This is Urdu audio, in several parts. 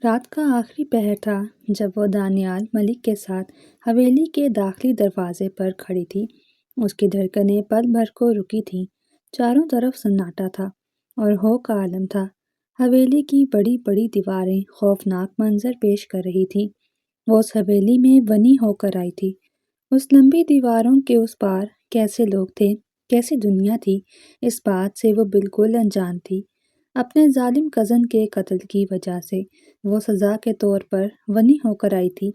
رات کا آخری پہر تھا جب وہ دانیال ملک کے ساتھ حویلی کے داخلی دروازے پر کھڑی تھی۔ اس کی دھڑکنیں پل بھر کو رکی تھیں۔ چاروں طرف سناٹا تھا اور ہو کا عالم تھا۔ حویلی کی بڑی بڑی دیواریں خوفناک منظر پیش کر رہی تھیں۔ وہ اس حویلی میں بنی ہو کر آئی تھی۔ اس لمبی دیواروں کے اس پار کیسے لوگ تھے، کیسی دنیا تھی، اس بات سے وہ بالکل انجان تھی۔ اپنے ظالم کزن کے قتل کی وجہ سے وہ سزا کے طور پر ونی ہو کر آئی تھی۔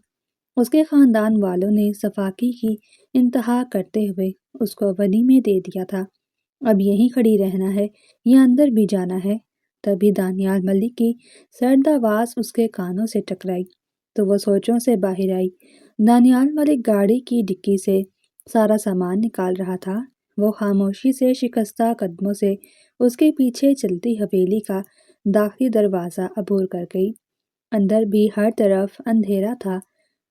اس کے خاندان والوں نے صفاقی کی انتہا کرتے ہوئے اس کو ونی میں دے دیا تھا۔ اب یہیں کھڑی رہنا ہے یا اندر بھی جانا ہے؟ تبھی دانیال ملک کی سرد آواز اس کے کانوں سے ٹکرائی تو وہ سوچوں سے باہر آئی۔ دانیال ملک گاڑی کی ڈکی سے سارا سامان نکال رہا تھا۔ وہ خاموشی سے شکستہ قدموں سے اس کے پیچھے چلتی حویلی کا داخلی دروازہ عبور کر گئی۔ اندر بھی ہر طرف اندھیرا تھا۔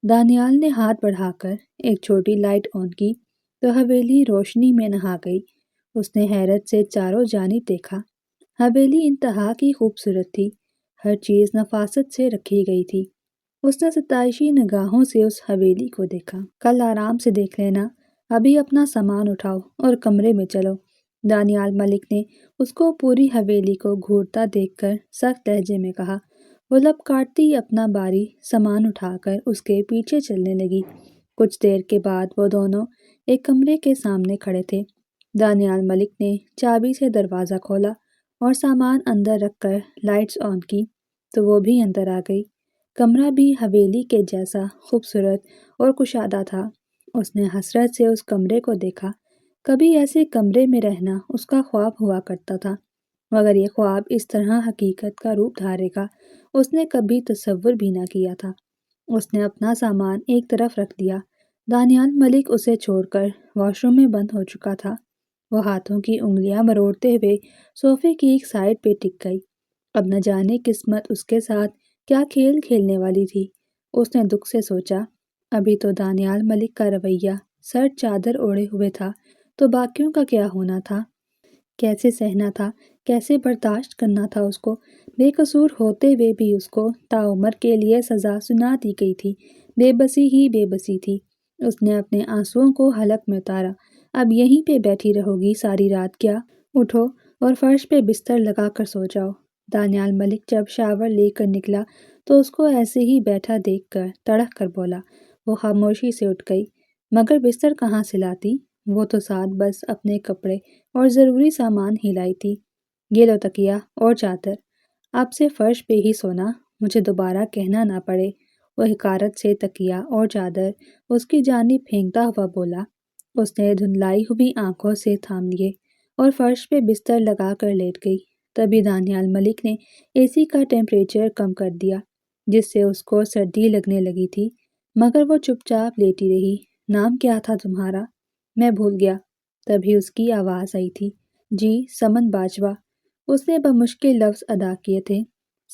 دانیال نے ہاتھ بڑھا کر ایک چھوٹی لائٹ آن کی تو حویلی روشنی میں نہا گئی۔ اس نے حیرت سے چاروں جانب دیکھا۔ حویلی انتہا کی خوبصورت تھی۔ ہر چیز نفاست سے رکھی گئی تھی۔ اس نے ستائشی نگاہوں سے اس حویلی کو دیکھا۔ کل آرام سے دیکھ لینا، ابھی اپنا سامان اٹھاؤ اور کمرے میں چلو۔ دانیال ملک نے اس کو پوری حویلی کو گھورتا دیکھ کر سخت لہجے میں کہا۔ وہ لب کاٹتی اپنا باری سامان اٹھا کر اس کے پیچھے چلنے لگی۔ کچھ دیر کے بعد وہ دونوں ایک کمرے کے سامنے کھڑے تھے۔ دانیال ملک نے چابی سے دروازہ کھولا اور سامان اندر رکھ کر لائٹس آن کی تو وہ بھی اندر آ گئی۔ کمرہ بھی حویلی کے جیسا خوبصورت اور کشادہ تھا۔ اس نے حسرت سے اس کمرے کو دیکھا۔ کبھی ایسے کمرے میں رہنا اس کا خواب ہوا کرتا تھا، مگر یہ خواب اس طرح حقیقت کا روپ دھارے گا اس نے کبھی تصور بھی نہ کیا تھا۔ اس نے اپنا سامان ایک طرف رکھ دیا۔ دانیال ملک اسے چھوڑ کر واش روم میں بند ہو چکا تھا۔ وہ ہاتھوں کی انگلیاں مروڑتے ہوئے صوفے کی ایک سائڈ پہ ٹک گئی۔ اب نہ جانے قسمت اس کے ساتھ کیا کھیل کھیلنے والی تھی۔ اس نے دکھ سے سوچا، ابھی تو دانیال ملک کا رویہ سر چادر اوڑھے ہوئے تھا تو باقیوں کا کیا ہونا تھا؟ کیسے سہنا تھا، کیسے برداشت کرنا تھا اس کو؟ بے قصور ہوتے ہوئے بھی اس کو تاعمر کے لیے سزا سنا دی گئی تھی۔ بے بسی ہی بے بسی تھی۔ اس نے اپنے آنسوؤں کو حلق میں اتارا۔ اب یہیں پہ بیٹھی رہو گی ساری رات کیا؟ اٹھو اور فرش پہ بستر لگا کر سو جاؤ۔ دانیال ملک جب شاور لے کر نکلا تو اس کو ایسے ہی بیٹھا دیکھ کر تڑک کر بولا۔ وہ خاموشی سے اٹھ گئی۔ مگر بستر کہاں سے لاتی؟ وہ تو ساتھ بس اپنے کپڑے اور ضروری سامان ہی لائی تھی۔ یہ لو تکیہ اور چادر، اب سے فرش پہ ہی سونا، مجھے دوبارہ کہنا نہ پڑے۔ وہ حقارت سے تکیہ اور چادر اس کی جانب پھینکتا ہوا بولا۔ اس نے دھندلائی ہوئی آنکھوں سے تھام لیے اور فرش پہ بستر لگا کر لیٹ گئی۔ تبھی دانیال ملک نے اے سی کا ٹیمپریچر کم کر دیا جس سے اس کو سردی لگنے لگی تھی، مگر وہ چپ چاپ لیٹی رہی۔ نام کیا تھا تمہارا؟ میں بھول گیا۔ تبھی اس کی آواز آئی تھی، جی سمن باجوہ۔ اس نے بمشکل لفظ ادا کیے تھے۔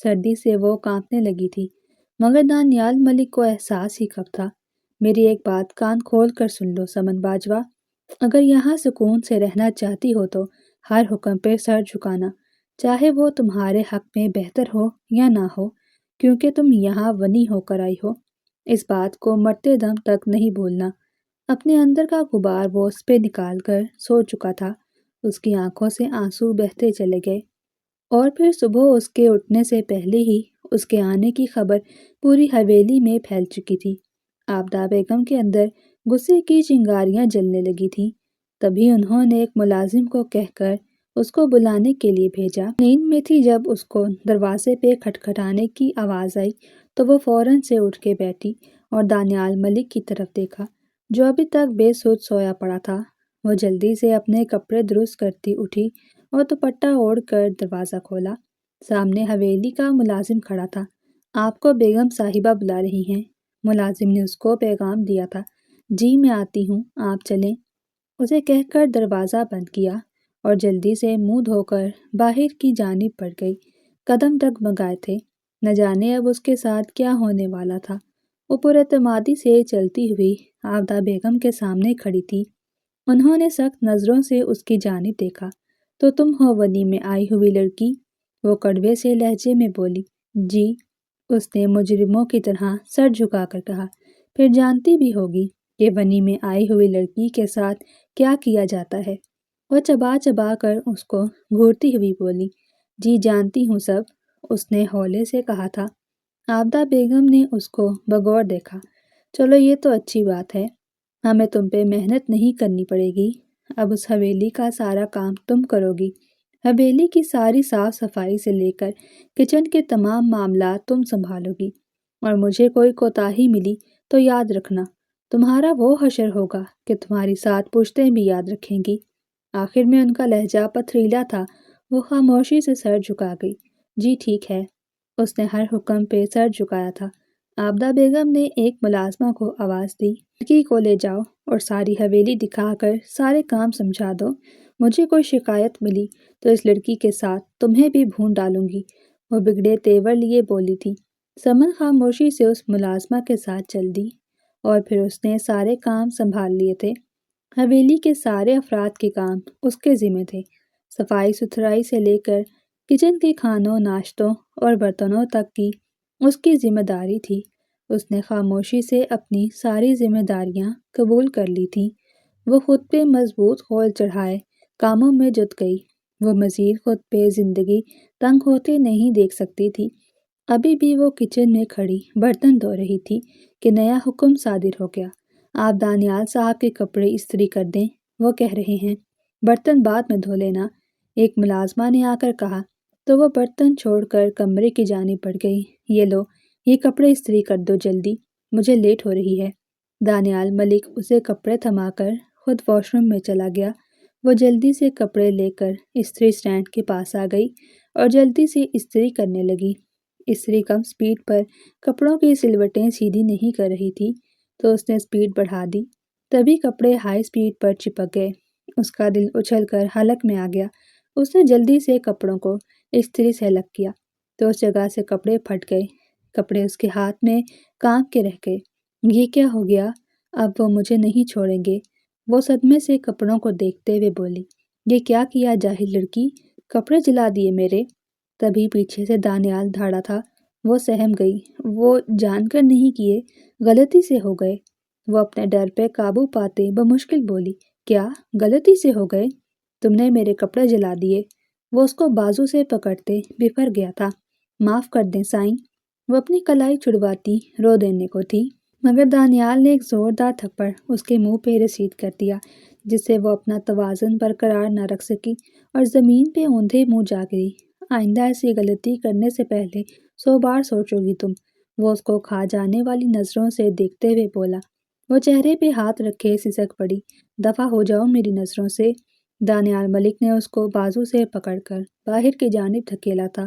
سردی سے وہ کانپنے لگی تھی، مگر دانیال ملک کو احساس ہی کب تھا۔ میری ایک بات کان کھول کر سن لو سمن باجوہ، اگر یہاں سکون سے رہنا چاہتی ہو تو ہر حکم پہ سر جھکانا، چاہے وہ تمہارے حق میں بہتر ہو یا نہ ہو، کیونکہ تم یہاں ونی ہو کر آئی ہو۔ اس بات کو مرتے دم تک نہیں بھولنا۔ اپنے اندر کا غبار وہ اس پہ نکال کر سو چکا تھا۔ اس کی آنکھوں سے آنسو بہتے چلے گئے اور پھر صبح اس کے اٹھنے سے پہلے ہی اس کے آنے کی خبر پوری حویلی میں پھیل چکی تھی۔ آبدہ بیگم کے اندر غصے کی چنگاریاں جلنے لگی تھیں۔ تبھی انہوں نے ایک ملازم کو کہہ کر اس کو بلانے کے لیے بھیجا۔ نیند میں تھی جب اس کو دروازے پہ کھٹکھٹانے کی آواز آئی تو وہ فوراً سے اٹھ کے بیٹھی اور دانیال ملک کی طرف دیکھا جو ابھی تک بے سود سویا پڑا تھا۔ وہ جلدی سے اپنے کپڑے درست کرتی اٹھی اور دوپٹہ اوڑھ کر دروازہ کھولا۔ سامنے حویلی کا ملازم کھڑا تھا۔ آپ کو بیگم صاحبہ بلا رہی ہیں۔ ملازم نے اس کو پیغام دیا تھا۔ جی میں آتی ہوں، آپ چلیں۔ اسے کہہ کر دروازہ بند کیا اور جلدی سے منہ دھو کر باہر کی جانب بڑھ گئی۔ قدم ڈگمگائے تھے، نہ جانے اب اس کے ساتھ کیا ہونے والا تھا۔ وہ پر اعتمادی سے چلتی ہوئی آبدہ بیگم کے سامنے کھڑی تھی۔ انہوں نے سخت نظروں سے اس کی جانب دیکھا۔ تو تم ہو ونی میں آئی ہوئی لڑکی؟ وہ کڑوے سے لہجے میں بولی۔ جی۔ اس نے مجرموں کی طرح سر جھکا کر کہا۔ پھر جانتی بھی ہوگی کہ بنی میں آئی ہوئی لڑکی کے ساتھ کیا کیا جاتا ہے۔ وہ چبا چبا کر اس کو گھورتی ہوئی بولی۔ جی جانتی ہوں سب، اس نے ہولے سے کہا تھا۔ عابدہ بیگم نے اس کو بغور دیکھا۔ چلو یہ تو اچھی بات ہے، ہمیں تم پہ محنت نہیں کرنی پڑے گی، اب اس حویلی کا سارا کام تم کرو گی۔ حویلی کی ساری صاف صفائی سے لے کر کچن کے تمام معاملات تم سنبھالو گی، اور مجھے کوئی کوتاہی ملی تو یاد رکھنا، تمہارا وہ حشر ہوگا کہ تمہاری 7 پشتیں بھی یاد رکھیں گی۔ آخر میں ان کا لہجہ پتھریلا تھا، وہ خاموشی سے سر جھکا گئی۔ جی ٹھیک ہے، اس نے ہر حکم پہ سر جھکایا تھا۔ عابدہ بیگم نے ایک ملازمہ کو آواز دی، لڑکی کو لے جاؤ اور ساری حویلی دکھا کر سارے کام سمجھا دو، مجھے کوئی شکایت ملی تو اس لڑکی کے ساتھ تمہیں بھی بھون ڈالوں گی۔ وہ بگڑے تیور لیے بولی تھی۔ سمن خاموشی سے اس ملازمہ کے ساتھ چل دی، اور پھر اس نے سارے کام سنبھال لیے تھے۔ حویلی کے سارے افراد کے کام اس کے ذمہ تھے، صفائی ستھرائی سے لے کر کچن کے کھانوں، ناشتوں اور برتنوں تک کی اس کی ذمہ داری تھی۔ اس نے خاموشی سے اپنی ساری ذمہ داریاں قبول کر لی تھیں۔ وہ خود پہ مضبوط خول چڑھائے کاموں میں جت گئی۔ وہ مزید خود پہ زندگی تنگ ہوتے نہیں دیکھ سکتی تھی۔ ابھی بھی وہ کچن میں کھڑی برتن دھو رہی تھی کہ نیا حکم صادر ہو گیا۔ آپ دانیال صاحب کے کپڑے استری کر دیں، وہ کہہ رہے ہیں برتن بعد میں دھو لینا، ایک ملازمہ نے آ کر کہا، تو وہ برتن چھوڑ کر کمرے کی جانب بڑھ گئی۔ یہ لو، یہ کپڑے استری کر دو جلدی، مجھے لیٹ ہو رہی ہے۔ دانیال ملک اسے کپڑے تھما کر خود واش روم میں چلا گیا۔ وہ جلدی سے کپڑے لے کر استری سٹینڈ کے پاس آ گئی اور جلدی سے استری کرنے لگی۔ استری کم سپیڈ پر کپڑوں کی سلوٹیں سیدھی نہیں کر رہی تھی، تو اس نے سپیڈ بڑھا دی۔ تبھی کپڑے ہائی سپیڈ پر چپک گئے۔ اس کا دل اچھل کر حلق میں آ گیا۔ اس نے جلدی سے کپڑوں کو استری سے الگ کیا، تو اس جگہ سے کپڑے پھٹ گئے۔ کپڑے اس کے ہاتھ میں کانپ کے رہ گئے۔ یہ کیا ہو گیا؟ اب وہ مجھے نہیں چھوڑیں گے، وہ صدمے سے کپڑوں کو دیکھتے ہوئے بولی۔ یہ کیا کیا جاہل لڑکی، کپڑے جلا دیے میرے۔ تبھی پیچھے سے دانیال دھاڑا تھا۔ وہ سہم گئی۔ وہ جان کر نہیں کیے، غلطی سے ہو گئے۔ وہ اپنے ڈر پہ قابو پاتے بمشکل بولی، کیا غلطی سے ہو گئے؟ تم نے میرے کپڑے جلا دیے۔ وہ اس کو بازو سے پکڑتے بفر گیا تھا۔ معاف کر دیں سائیں، وہ اپنی کلائی چھڑواتی رو دینے کو تھی، مگر دانیال نے ایک زوردار تھپڑ اس کے منہ پہ رسید کر دیا، جس سے وہ اپنا توازن برقرار نہ رکھ سکی اور زمین پہ اوندھے منہ جا گری۔ آئندہ ایسی غلطی کرنے سے پہلے 100 بار سوچو گی تم، وہ اس کو کھا جانے والی نظروں سے دیکھتے ہوئے بولا۔ وہ چہرے پہ ہاتھ رکھے سسک پڑی، دفع ہو جاؤ میری نظروں سے۔ دانیال ملک نے اس کو بازو سے پکڑ کر باہر کی جانب دھکیلا تھا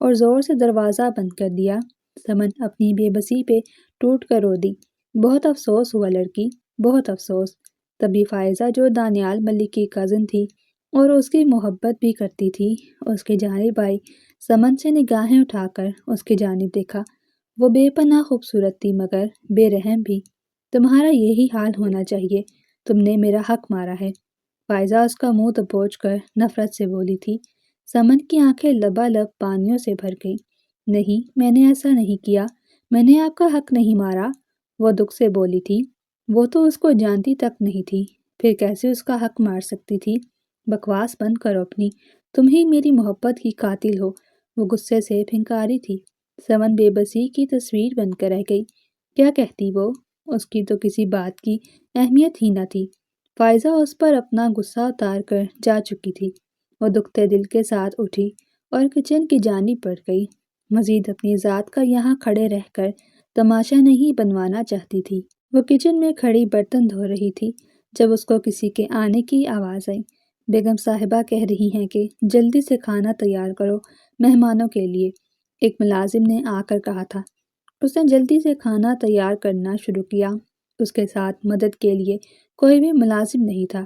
اور زور سے دروازہ بند کر دیا۔ سمن اپنی بے بسی پہ ٹوٹ کر رو دی۔ بہت افسوس ہوا لڑکی، بہت افسوس۔ تبھی فائزہ، جو دانیال ملک کی کزن تھی اور اس کی محبت بھی کرتی تھی، اس کی جانب آئی۔ سمن سے نگاہیں اٹھا کر اس کی جانب دیکھا۔ وہ بے پناہ خوبصورت تھی مگر بے رحم بھی۔ تمہارا یہی حال ہونا چاہیے، تم نے میرا حق مارا ہے۔ فائزہ اس کا منہ دبوچ کر نفرت سے بولی تھی۔ سمن کی آنکھیں لبالب پانیوں سے بھر گئیں۔ نہیں، میں نے ایسا نہیں کیا، میں نے آپ کا حق نہیں مارا، وہ دکھ سے بولی تھی۔ وہ تو اس کو جانتی تک نہیں تھی، پھر کیسے اس کا حق مار سکتی تھی؟ بکواس بند کرو اپنی، تم ہی میری محبت کی قاتل ہو، وہ غصے سے پھنکاری تھی۔ سمن بے بسی کی تصویر بن کر رہ گئی۔ کیا کہتی وہ؟ اس کی تو کسی بات کی اہمیت ہی نہ تھی۔ فائزہ اس پر اپنا غصہ اتار کر جا چکی تھی۔ وہ دکھتے دل کے ساتھ اٹھی اور کچن کی جانب بڑھ گئی۔ مزید اپنی ذات کا یہاں کھڑے رہ کر تماشا نہیں بنوانا چاہتی تھی۔ وہ کچن میں کھڑی برتن دھو رہی تھی جب اس کو کسی کے آنے کی آواز آئی۔ بیگم صاحبہ کہہ رہی ہیں کہ جلدی سے کھانا تیار کرو مہمانوں کے لیے، ایک ملازم نے آ کر کہا تھا۔ اس نے جلدی سے کھانا تیار کرنا شروع کیا۔ اس کے ساتھ مدد کے لیے کوئی بھی ملازم نہیں تھا،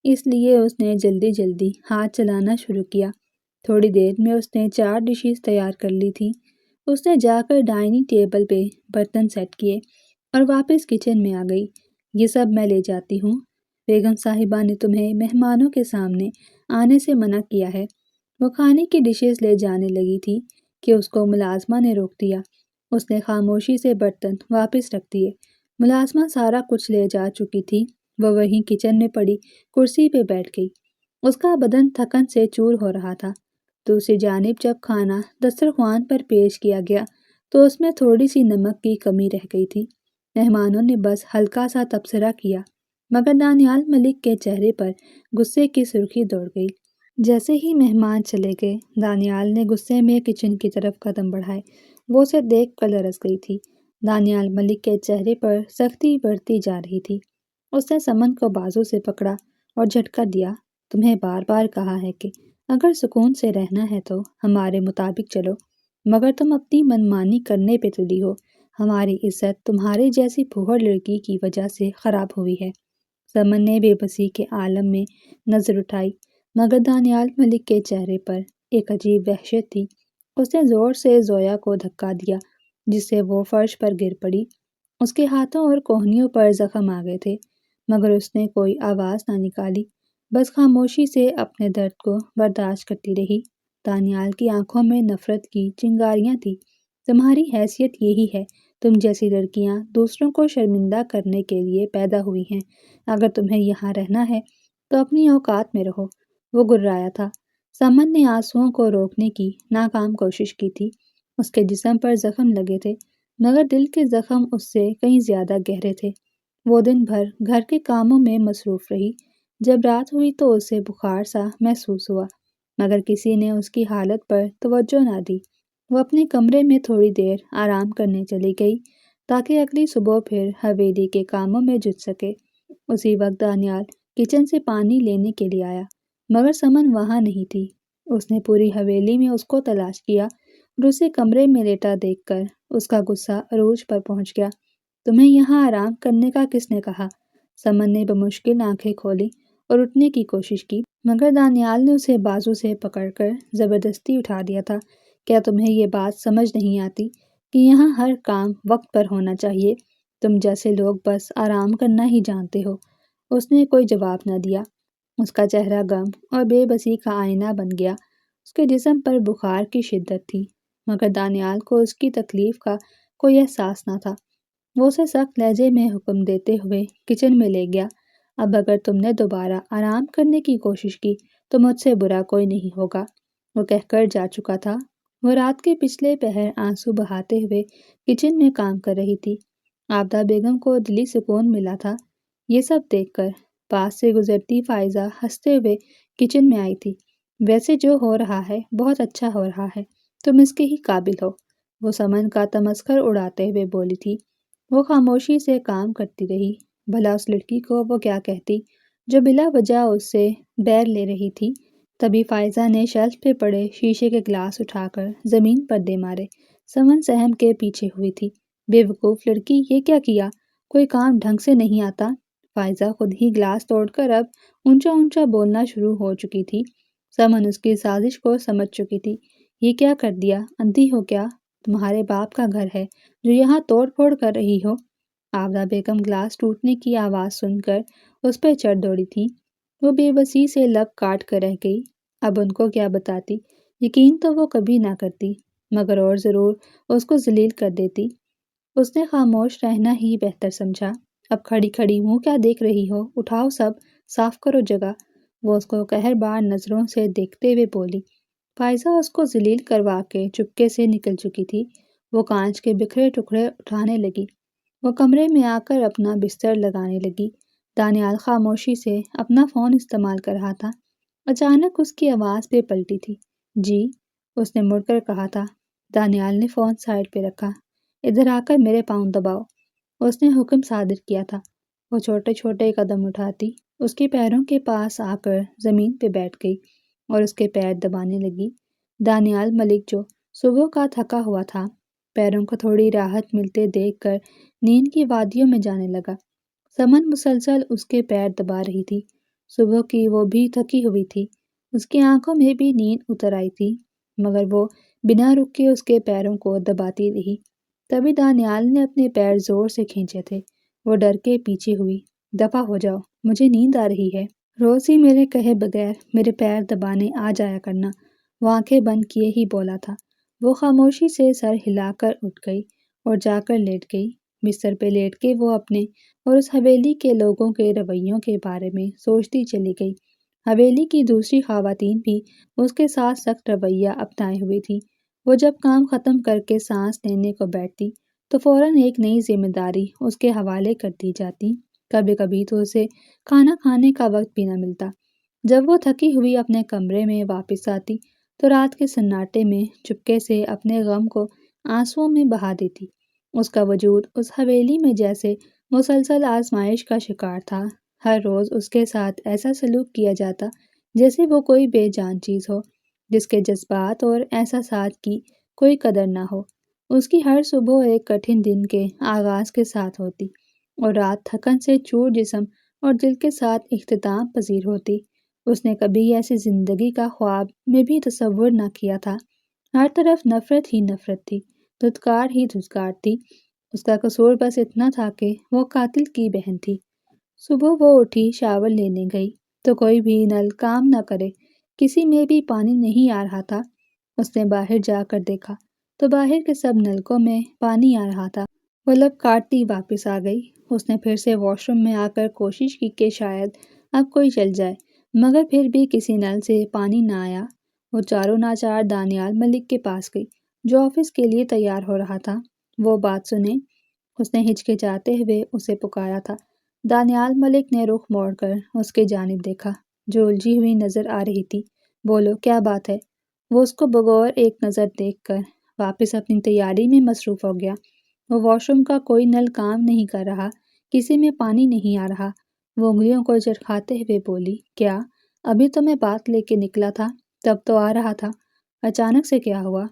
اس لیے اس نے جلدی جلدی ہاتھ چلانا شروع کیا۔ تھوڑی دیر میں اس نے 4 ڈشز تیار کر لی تھیں۔ اس نے جا کر ڈائننگ ٹیبل پہ برتن سیٹ کیے اور واپس کچن میں آ گئی۔ یہ سب میں لے جاتی ہوں، بیگم صاحبہ نے تمہیں مہمانوں کے سامنے آنے سے منع کیا ہے۔ وہ کھانے کی ڈشز لے جانے لگی تھی کہ اس کو ملازمہ نے روک دیا۔ اس نے خاموشی سے برتن واپس رکھ دیے۔ ملازمہ سارا کچھ لے جا چکی تھی۔ وہ وہیں کچن میں پڑی کرسی پہ بیٹھ گئی۔ اس کا بدن تھکن سے چور ہو رہا تھا۔ دوسری جانب جب کھانا دسترخوان پر پیش کیا گیا تو اس میں تھوڑی سی نمک کی کمی رہ گئی تھی۔ مہمانوں نے بس ہلکا سا تبصرہ کیا، مگر دانیال ملک کے چہرے پر غصے کی سرخی دوڑ گئی۔ جیسے ہی مہمان چلے گئے، دانیال نے غصے میں کچن کی طرف قدم بڑھائے۔ وہ اسے دیکھ کر لرز گئی تھی۔ دانیال ملک کے چہرے پر سختی بڑھتی جا رہی تھی۔ اس نے سمن کو بازو سے پکڑا اور جھٹکا دیا۔ تمہیں بار بار کہا ہے کہ اگر سکون سے رہنا ہے تو ہمارے مطابق چلو، مگر تم اپنی منمانی کرنے پہ تلی ہو۔ ہماری عزت تمہارے جیسی پھوہڑ لڑکی کی وجہ سے خراب ہوئی ہے۔ سمن نے بے بسی کے عالم میں نظر اٹھائی، مگر دانیال ملک کے چہرے پر ایک عجیب وحشت تھی۔ اس نے زور سے زویا کو دھکا دیا، جس سے وہ فرش پر گر پڑی۔ اس کے ہاتھوں اور کوہنیوں پر زخم آ گئے تھے، مگر اس نے کوئی آواز نہ نکالی، بس خاموشی سے اپنے درد کو برداشت کرتی رہی۔ دانیال کی آنکھوں میں نفرت کی چنگاریاں تھیں۔ تمہاری حیثیت یہی ہے، تم جیسی لڑکیاں دوسروں کو شرمندہ کرنے کے لیے پیدا ہوئی ہیں۔ اگر تمہیں یہاں رہنا ہے تو اپنی اوقات میں رہو۔ وہ گررایا تھا۔ سمن نے آنسوؤں کو روکنے کی ناکام کوشش کی تھی۔ اس کے جسم پر زخم لگے تھے، مگر دل کے زخم اس سے کہیں زیادہ گہرے تھے۔ وہ دن بھر گھر کے کاموں میں مصروف رہی۔ جب رات ہوئی تو اسے بخار سا محسوس ہوا، مگر کسی نے اس کی حالت پر توجہ نہ دی۔ وہ اپنے کمرے میں تھوڑی دیر آرام کرنے چلی گئی تاکہ اگلی صبح پھر حویلی کے کاموں میں جٹ سکے۔ اسی وقت دانیال کچن سے پانی لینے کے لیے آیا، مگر سمن وہاں نہیں تھی۔ اس نے پوری حویلی میں اس کو تلاش کیا اور اسے کمرے میں لیٹا دیکھ کر اس کا غصہ عروج پر پہنچ گیا۔ تمہیں یہاں آرام کرنے کا کس نے کہا؟ سمن نے بمشکل آنکھیں کھولی اور اٹھنے کی کوشش کی، مگر دانیال نے اسے بازو سے پکڑ کر زبردستی اٹھا دیا تھا۔ کیا تمہیں یہ بات سمجھ نہیں آتی کہ یہاں ہر کام وقت پر ہونا چاہیے؟ تم جیسے لوگ بس آرام کرنا ہی جانتے ہو۔ اس نے کوئی جواب نہ دیا۔ اس کا چہرہ غم اور بے بسی کا آئینہ بن گیا۔ اس کے جسم پر بخار کی شدت تھی، مگر دانیال کو اس کی تکلیف کا کوئی احساس نہ تھا۔ وہ اسے سخت لہجے میں حکم دیتے ہوئے کچن میں لے گیا۔ اب اگر تم نے دوبارہ آرام کرنے کی کوشش کی تو مجھ سے برا کوئی نہیں ہوگا، وہ کہہ کر جا چکا تھا۔ وہ رات کے پچھلے پہر آنسو بہاتے ہوئے کچن میں کام کر رہی تھی۔ عابدہ بیگم کو دلی سکون ملا تھا۔ یہ سب دیکھ کر پاس سے گزرتی فائزہ ہنستے ہوئے کچن میں آئی تھی۔ ویسے جو ہو رہا ہے بہت اچھا ہو رہا ہے، تم اس کے ہی قابل ہو، وہ سمن کا تمسخر اڑاتے ہوئے بولی تھی۔ وہ خاموشی سے کام کرتی رہی۔ بھلا اس لڑکی کو وہ کیا کہتی جو بلا وجہ اس سے بیر لے رہی تھی۔ تبھی فائزہ نے شیلف پہ پڑے شیشے کے گلاس اٹھا کر زمین پر دے مارے۔ سمن سہم کے پیچھے ہوئی تھی۔ بے وقوف لڑکی، یہ کیا کیا؟ کوئی کام ڈھنگ سے نہیں آتا؟ فائزہ خود ہی گلاس توڑ کر اب اونچا اونچا بولنا شروع ہو چکی تھی۔ سمن اس کی سازش کو سمجھ چکی تھی۔ یہ کیا کر دیا؟ اندھی ہو کیا؟ تمہارے باپ کا گھر ہے جو یہاں توڑ پھوڑ کر رہی ہو؟ عابدہ بیگم گلاس ٹوٹنے کی آواز سن کر اس پہ چڑھ دوڑی تھی۔ وہ بے بسی سے لب کاٹ کر رہ گئی۔ اب ان کو کیا بتاتی؟ یقین تو وہ کبھی نہ کرتی، مگر اور ضرور اس کو ذلیل کر دیتی۔ اس نے خاموش رہنا ہی بہتر سمجھا۔ اب کھڑی کھڑی منہ کیا دیکھ رہی ہو؟ اٹھاؤ سب، صاف کرو جگہ، وہ اس کو قہربار نظروں سے دیکھتے ہوئے بولی۔ فائزہ اس کو ذلیل کروا کے چپکے سے نکل چکی تھی۔ وہ کانچ کے بکھرے ٹکڑے اٹھانے لگی۔ وہ کمرے میں آ کر اپنا بستر لگانے لگی۔ دانیال خاموشی سے اپنا فون استعمال کر رہا تھا۔ اچانک اس کی آواز پہ پلٹی تھی۔ جی، اس نے مڑ کر کہا تھا۔ دانیال نے فون سائڈ پہ رکھا۔ ادھر آ کر میرے پاؤں دباؤ، اس نے حکم صادر کیا تھا۔ وہ چھوٹے چھوٹے قدم اٹھاتی اس کے پیروں کے پاس آ کر زمین پہ بیٹھ گئی اور اس کے پیر دبانے لگی۔ دانیال ملک جو صبح کا تھکا ہوا تھا، پیروں کو تھوڑی راحت ملتے دیکھ کر نیند کی وادیوں میں جانے لگا۔ سمن مسلسل اس کے پیر دبا رہی تھی۔ صبح کی وہ بھی تھکی ہوئی تھی۔ اس کی آنکھوں میں بھی نیند اتر آئی تھی، مگر وہ بنا رکے اس کے پیروں کو دباتی رہی۔ تبھی دانیال نے اپنے پیر زور سے کھینچے تھے۔ وہ ڈر کے پیچھے ہوئی۔ دفع ہو جاؤ، مجھے نیند آ رہی ہے۔ روز ہی میرے کہے بغیر میرے پیر دبانے آ جایا کرنا، وہ آنکھیں بند کیے ہی بولا تھا۔ وہ خاموشی سے سر ہلا کر اٹھ گئی اور جا کر لیٹ گئی۔ بستر پہ لیٹ کے وہ اپنے اور اس حویلی کے لوگوں کے رویوں کے بارے میں سوچتی چلی گئی۔ حویلی کی دوسری خواتین بھی اس کے ساتھ سخت رویہ اپنائے ہوئی تھی۔ وہ جب کام ختم کر کے سانس لینے کو بیٹھتی تو فوراً ایک نئی ذمہ داری اس کے حوالے کر دی جاتی۔ کبھی کبھی تو اسے کھانا کھانے کا وقت بھی نہ ملتا۔ جب وہ تھکی ہوئی اپنے کمرے میں واپس آتی تو رات کے سناٹے میں چپکے سے اپنے غم کو آنسوؤں میں بہا دیتی۔ اس کا وجود اس حویلی میں جیسے مسلسل آزمائش کا شکار تھا۔ ہر روز اس کے ساتھ ایسا سلوک کیا جاتا جیسے وہ کوئی بے جان چیز ہو جس کے جذبات اور احساسات کی کوئی قدر نہ ہو۔ اس کی ہر صبح ایک کٹھن دن کے آغاز کے ساتھ ہوتی اور رات تھکن سے چور جسم اور دل کے ساتھ اختتام پذیر ہوتی۔ اس نے کبھی ایسی زندگی کا خواب میں بھی تصور نہ کیا تھا۔ ہر طرف نفرت ہی نفرت تھی، دھتکار ہی دھتکار تھی۔ اس کا قصور بس اتنا تھا کہ وہ قاتل کی بہن تھی۔ صبح وہ اٹھی، شاور لینے گئی تو کوئی بھی نل کام نہ کرے، کسی میں بھی پانی نہیں آ رہا تھا۔ اس نے باہر جا کر دیکھا تو باہر کے سب نلکوں میں پانی آ رہا تھا۔ وہ لب کاٹتی واپس آ گئی۔ اس نے پھر سے واش روم میں آ کر کوشش کی کہ شاید اب کوئی چل جائے، مگر پھر بھی کسی نل سے پانی نہ آیا۔ وہ چاروں ناچار دانیال ملک کے پاس گئی جو آفس کے لیے تیار ہو رہا تھا۔ وہ بات سنے، اس نے ہچکچاتے ہوئے اسے پکارا تھا۔ دانیال ملک نے رخ موڑ کر اس کی جانب دیکھا جو الجھی ہوئی نظر آ رہی تھی۔ بولو، کیا بات ہے؟ وہ اس کو بغور ایک نظر دیکھ کر واپس اپنی تیاری میں مصروف ہو گیا۔ وہ واش روم کا کوئی نل کام نہیں کر رہا، کسی میں پانی نہیں آ رہا۔ وہ انگلیوں کو چرخاتے ہوئے بولی، کیا ابھی تو میں بات لے کے نکلا تھا، تب تو آ رہا تھا، اچانک سے کیا ہوا؟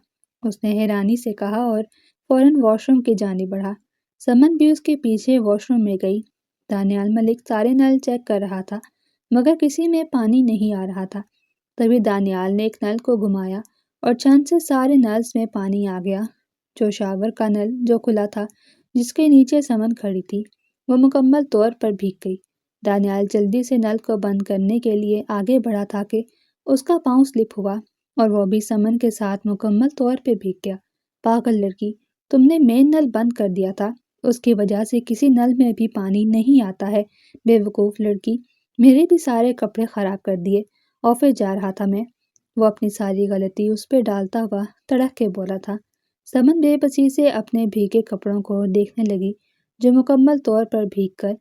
اس نے حیرانی سے کہا اور فوراً واش روم کی جانب بڑھا۔ سمن بھی اس کے پیچھے واش روم میں گئی۔ دانیال ملک سارے نل چیک کر رہا تھا مگر کسی میں پانی نہیں آ رہا تھا۔ تبھی دانیال نے ایک نل کو گھمایا اور چند سے سارے نلز میں پانی آ گیا۔ جو شاور کا نل جو کھلا تھا، جس کے نیچے سمن کھڑی تھی، وہ مکمل طور پر بھیگ گئی۔ دانیال جلدی سے نل کو بند کرنے کے لیے آگے بڑھا تھا کہ اس کا پاؤں سلپ ہوا اور وہ بھی سمن کے ساتھ مکمل طور پہ بھیگ گیا۔ پاگل لڑکی، تم نے مین نل بند کر دیا تھا، اس کی وجہ سے کسی نل میں بھی پانی نہیں آتا ہے۔ بے وقوف لڑکی، میرے بھی سارے کپڑے خراب کر دیے، آفس جا رہا تھا میں۔ وہ اپنی ساری غلطی اس پہ ڈالتا ہوا تڑک کے بولا تھا۔ سمن بے بسی سے اپنے بھیگے کپڑوں کو دیکھنے لگی جو مکمل طور پر بھیگ کر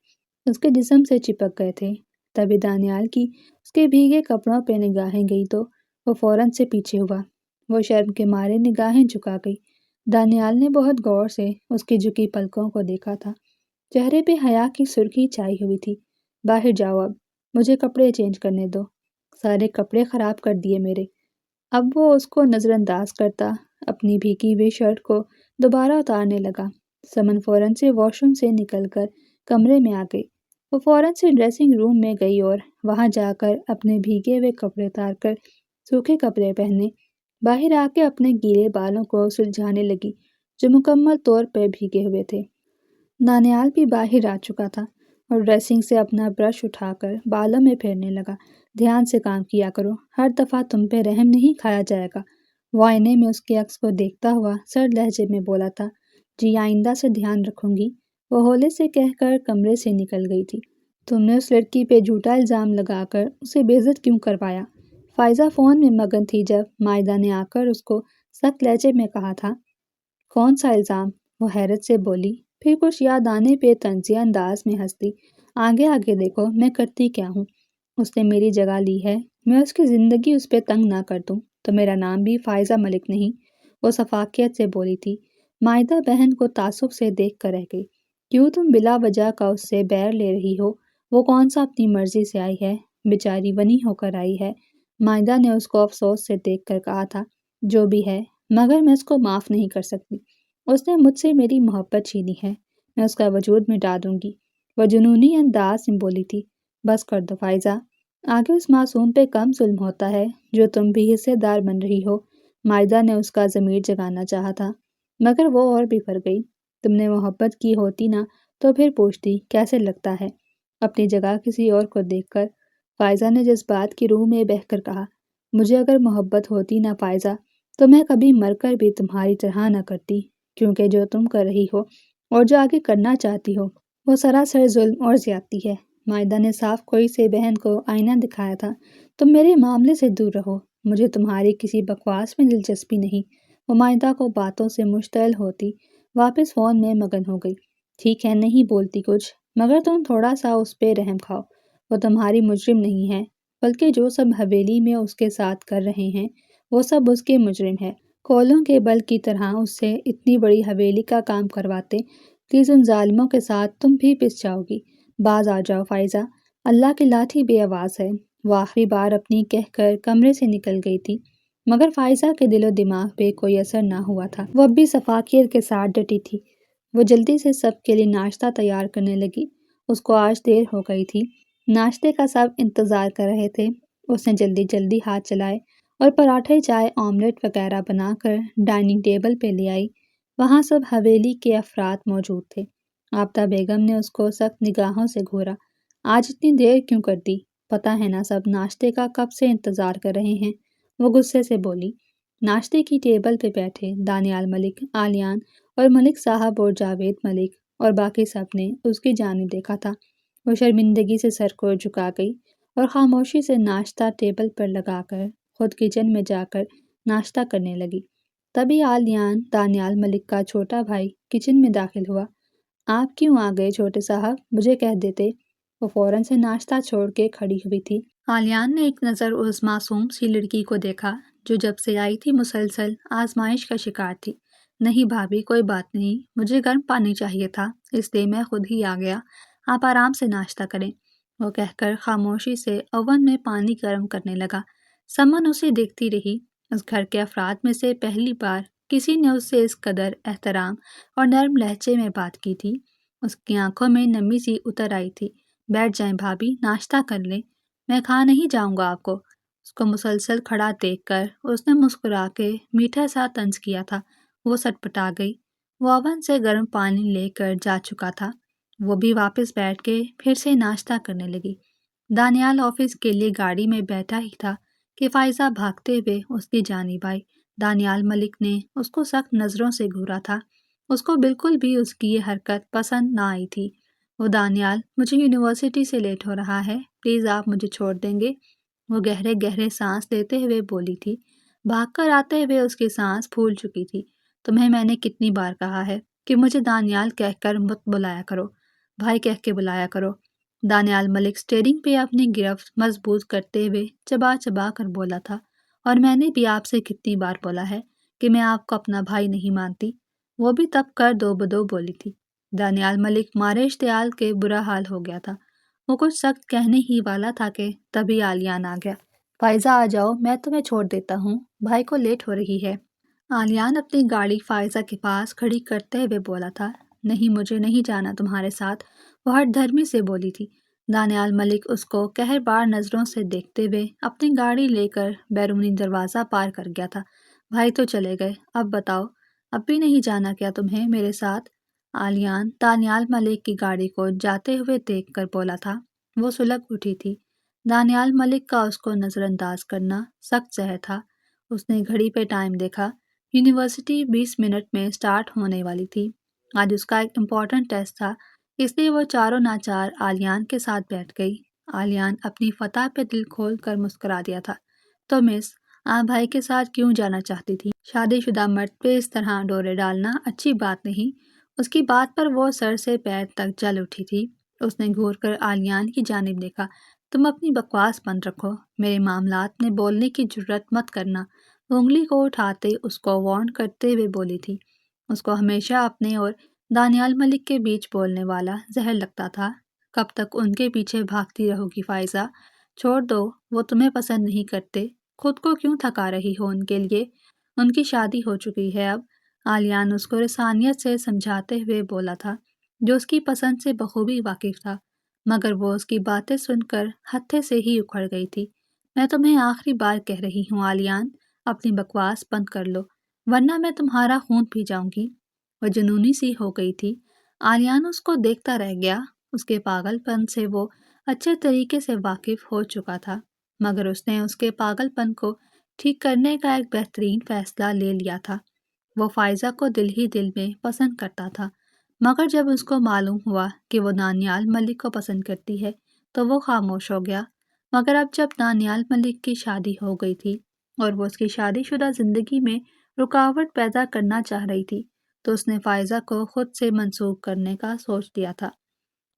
اس کے جسم سے چپک گئے تھے۔ تبھی دانیال کی اس کے بھیگے کپڑوں پہ نگاہیں گئی تو وہ فوراً سے پیچھے ہوا۔ وہ شرم کے مارے نگاہیں جھکا گئی۔ دانیال نے بہت غور سے اس کی جھکی پلکوں کو دیکھا تھا۔ چہرے پہ حیا کی سرخی چھائی ہوئی تھی۔ باہر جاؤ، اب مجھے کپڑے چینج کرنے دو، سارے کپڑے خراب کر دیے میرے۔ اب وہ اس کو نظر انداز کرتا اپنی بھیگی ہوئی شرٹ کو دوبارہ اتارنے لگا۔ سمن فوراً سے واش روم سے نکل کر کمرے میں آ گئی۔ وہ فوراً سے ڈریسنگ روم میں گئی اور وہاں جا کر اپنے بھیگے ہوئے کپڑے اتار کر سوکھے کپڑے پہنے باہر آ کے اپنے گیلے بالوں کو سلجھانے لگی جو مکمل طور پر بھیگے ہوئے تھے۔ دانیال بھی باہر آ چکا تھا اور ڈریسنگ سے اپنا برش اٹھا کر بالوں میں پھیرنے لگا۔ دھیان سے کام کیا کرو، ہر دفعہ تم پہ رحم نہیں کھایا جائے گا۔ وہ آئینے میں اس کے عکس کو دیکھتا ہوا سرد لہجے میں بولا تھا، جی آئندہ سے دھیان رکھوں گی۔ وہ ہولے سے کہہ کر کمرے سے نکل گئی تھی۔ تم نے اس لڑکی پہ جھوٹا الزام لگا کر اسے بے عزت کیوں کروایا؟ فائزہ فون میں مگن تھی جب مائدہ نے آ کر اس کو سخت لہجے میں کہا تھا۔ کون سا الزام؟ وہ حیرت سے بولی، پھر کچھ یاد آنے پہ طنزیہ انداز میں ہنستی۔ آگے آگے دیکھو میں کرتی کیا ہوں۔ اس نے میری جگہ لی ہے، میں اس کی زندگی اس پہ تنگ نہ کر دوں تو میرا نام بھی فائزہ ملک نہیں، وہ شفقت سے بولی تھی۔ مائدہ بہن کو تعصب سے دیکھ کر رہ گئی۔ کیوں تم بلا وجہ کا اس سے بیر لے رہی ہو؟ وہ کون سا اپنی مرضی سے آئی ہے، بیچاری بنی ہو کر آئی ہے۔ مائدہ نے اس کو افسوس سے دیکھ کر کہا تھا، جو بھی ہے، مگر میں اس کو معاف نہیں کر سکتی۔ اس نے مجھ سے میری محبت چھینی ہے، میں اس کا وجود مٹا دوں گی۔ وہ جنونی انداز میں بولی تھی۔ بس کر دو فائزہ، آگے اس معصوم پہ کم ظلم ہوتا ہے جو تم بھی حصے دار بن رہی ہو۔ مائدہ نے اس کا ضمیر جگانا چاہا تھا مگر وہ اور بھی بھر گئی۔ تم نے محبت کی ہوتی نا تو پھر پوچھتی کیسے لگتا ہے۔ اپنی جگہ کسی اور کو دیکھ کر فائزہ نے جذبات کی روح میں بہہ کر کہا، مجھے اگر محبت ہوتی نا فائزہ تو میں کبھی مر کر بھی تمہاری طرح نہ کرتی، کیونکہ جو تم کر رہی ہو اور جو آگے کرنا چاہتی ہو وہ سراسر ظلم اور زیادتی ہے۔ مائدہ نے صاف کوئی سے بہن کو آئینہ دکھایا تھا۔ تم میرے معاملے سے دور رہو، مجھے تمہاری کسی بکواس میں دلچسپی نہیں۔ وہ مائدہ کو باتوں سے مشتعل ہوتی واپس فون میں مگن ہو گئی۔ ٹھیک ہے، نہیں بولتی کچھ، مگر تم تھوڑا سا اس پہ رحم کھاؤ۔ وہ تمہاری مجرم نہیں ہے، بلکہ جو سب حویلی میں اس کے ساتھ کر رہے ہیں وہ سب اس کے مجرم ہے۔ کولوں کے بل کی طرح اس سے اتنی بڑی حویلی کا کام کرواتے، پلیز ان ظالموں کے ساتھ تم بھی پس جاؤ گی۔ باز آ جاؤ فائزہ، اللہ کی لاٹھی بے آواز ہے۔ وہ آخری بار اپنی کہہ کر کمرے سے نکل گئی تھی، مگر فائزہ کے دل و دماغ پہ کوئی اثر نہ ہوا تھا۔ وہ اب بھی شفافیت کے ساتھ ڈٹی تھی۔ وہ جلدی سے سب کے لیے ناشتہ تیار کرنے لگی۔ اس کو آج دیر ہو گئی تھی۔ ناشتے کا سب انتظار کر رہے تھے۔ اس نے جلدی جلدی ہاتھ چلائے اور پراٹھے، چائے، آملیٹ وغیرہ بنا کر ڈائننگ ٹیبل پہ لے آئی۔ وہاں سب حویلی کے افراد موجود تھے۔ آفتاب بیگم نے اس کو سخت نگاہوں سے گھورا۔ آج اتنی دیر کیوں کر دی؟ پتہ ہے نا سب ناشتے کا کب سے انتظار کر رہے ہیں؟ وہ غصے سے بولی۔ ناشتے کی ٹیبل پہ بیٹھے دانیال ملک، آلیان اور ملک صاحب اور جاوید ملک اور باقی سب نے اس کی جانب دیکھا تھا۔ وہ شرمندگی سے سر کو جھکا گئی اور خاموشی سے ناشتہ ٹیبل پر لگا کر خود کچن میں جا کر ناشتہ کرنے لگی۔ تبھی آلیان، دانیال ملک کا چھوٹا بھائی، کچن میں داخل ہوا۔ آپ کیوں آ گئے چھوٹے صاحب؟ مجھے کہہ دیتے۔ وہ فوراً سے ناشتہ چھوڑ کے کھڑی ہوئی تھی۔ آلیان نے ایک نظر اس معصوم سی لڑکی کو دیکھا جو جب سے آئی تھی مسلسل آزمائش کا شکار تھی۔ نہیں بھابھی، کوئی بات نہیں، مجھے گرم پانی چاہیے تھا، اس لیے میں خود ہی آ گیا۔ آپ آرام سے ناشتہ کریں۔ وہ کہہ کر خاموشی سے اوون میں پانی گرم کرنے لگا۔ سمن اسے دیکھتی رہی۔ اس گھر کے افراد میں سے پہلی بار کسی نے اس سے اس قدر احترام اور نرم لہجے میں بات کی تھی۔ اس کی آنکھوں میں نمی سی اتر آئی تھی۔ بیٹھ جائیں بھابھی، ناشتہ کر لیں، میں کھا نہیں جاؤں گا آپ کو۔ اس کو مسلسل کھڑا دیکھ کر اس نے مسکرا کے میٹھا سا طنز کیا تھا۔ وہ سٹپٹا گئی۔ وہ اوون سے گرم پانی لے کر جا چکا تھا۔ وہ بھی واپس بیٹھ کے پھر سے ناشتہ کرنے لگی۔ دانیال آفس کے لیے گاڑی میں بیٹھا ہی تھا کہ فائزہ بھاگتے ہوئے اس کی جانب آئی۔ دانیال ملک نے اس کو سخت نظروں سے گھورا تھا۔ اس کو بالکل بھی اس کی یہ حرکت پسند نہ آئی تھی۔ وہ دانیال، مجھے یونیورسٹی سے لیٹ ہو رہا ہے، پلیز آپ مجھے چھوڑ دیں گے؟ وہ گہرے گہرے سانس لیتے ہوئے بولی تھی۔ بھاگ کر آتے ہوئے اس کی سانس پھول چکی تھی۔ تمہیں میں نے کتنی بار کہا ہے کہ مجھے دانیال کہہ کر مت بلایا کرو، بھائی کہہ کے بلایا کرو۔ دانیال ملک اسٹیئرنگ پہ اپنی گرفت مضبوط کرتے ہوئے چبا چبا کر بولا تھا۔ اور میں نے بھی آپ سے کتنی بار بولا ہے کہ میں آپ کو اپنا بھائی نہیں مانتی؟ وہ بھی تب کر دو بدو بولی تھی۔ دانیال ملک مارے اشتعال کے برا حال ہو گیا تھا۔ وہ کچھ سخت کہنے ہی والا تھا کہ تبھی آلیان آ گیا۔ فائزہ آ جاؤ، میں تمہیں چھوڑ دیتا ہوں، بھائی کو لیٹ ہو رہی ہے۔ آلیان اپنی گاڑی فائزہ کے پاس کھڑی کرتے ہوئے بولا تھا۔ نہیں، مجھے نہیں جانا تمہارے ساتھ، وہ ہٹ دھرمی سے بولی تھی۔ دانیال ملک اس کو قہربار نظروں سے دیکھتے ہوئے اپنی گاڑی لے کر بیرونی دروازہ پار کر گیا تھا۔ بھائی تو چلے گئے، اب بتاؤ، اب بھی نہیں جانا کیا تمہیں میرے ساتھ؟ آلیان دانیال ملک کی گاڑی کو جاتے ہوئے دیکھ کر بولا تھا۔ وہ سلگ اٹھی تھی۔ دانیال ملک کا اس کو نظر انداز کرنا سخت زہر تھا۔ اس نے گھڑی پہ ٹائم دیکھا۔ یونیورسٹی 20 منٹ میں سٹارٹ ہونے والی تھی۔ آج اس کا ایک امپورٹنٹ ٹیسٹ تھا، اس لیے وہ چاروں ناچار آلیان کے ساتھ بیٹھ گئی۔ آلیان اپنی فتح پہ دل کھول کر مسکرا دیا تھا۔ تو مس، آپ بھائی کے ساتھ کیوں جانا چاہتی تھی؟ شادی شدہ مرد پہ اس طرح ڈورے ڈالنا اچھی بات نہیں۔ اس کی بات پر وہ سر سے پیر تک جل اٹھی تھی۔ اس نے گھور کر آلیان کی جانب دیکھا۔ تم اپنی بکواس بند رکھو، میرے معاملات میں بولنے کی جرات مت کرنا۔ وہ انگلی کو اٹھاتے اس کو وارن کرتے ہوئے بولی تھی۔ اس کو ہمیشہ اپنے اور دانیال ملک کے بیچ بولنے والا زہر لگتا تھا۔ کب تک ان کے پیچھے بھاگتی رہو گی فائزہ؟ چھوڑ دو، وہ تمہیں پسند نہیں کرتے، خود کو کیوں تھکا رہی ہو ان کے لیے؟ ان کی شادی ہو چکی ہے اب۔ آلیان اس کو رسانیت سے سمجھاتے ہوئے بولا تھا، جو اس کی پسند سے بخوبی واقف تھا، مگر وہ اس کی باتیں سن کر ہتھے سے ہی اکھڑ گئی تھی۔ میں تمہیں آخری بار کہہ رہی ہوں آلیان، اپنی بکواس بند کر لو، ورنہ میں تمہارا خون پی جاؤں گی۔ وہ جنونی سی ہو گئی تھی۔ آلیان اس کو دیکھتا رہ گیا۔ اس کے پاگل پن سے وہ اچھے طریقے سے واقف ہو چکا تھا، مگر اس نے اس کے پاگل پن کو ٹھیک کرنے کا ایک بہترین فیصلہ لے لیا تھا۔ وہ فائزہ کو دل ہی دل میں پسند کرتا تھا، مگر جب اس کو معلوم ہوا کہ وہ دانیال ملک کو پسند کرتی ہے تو وہ خاموش ہو گیا۔ مگر اب جب دانیال ملک کی شادی ہو گئی تھی اور وہ اس کی شادی شدہ زندگی میں رکاوٹ پیدا کرنا چاہ رہی تھی تو اس نے فائزہ کو خود سے منسوب کرنے کا سوچ لیا تھا۔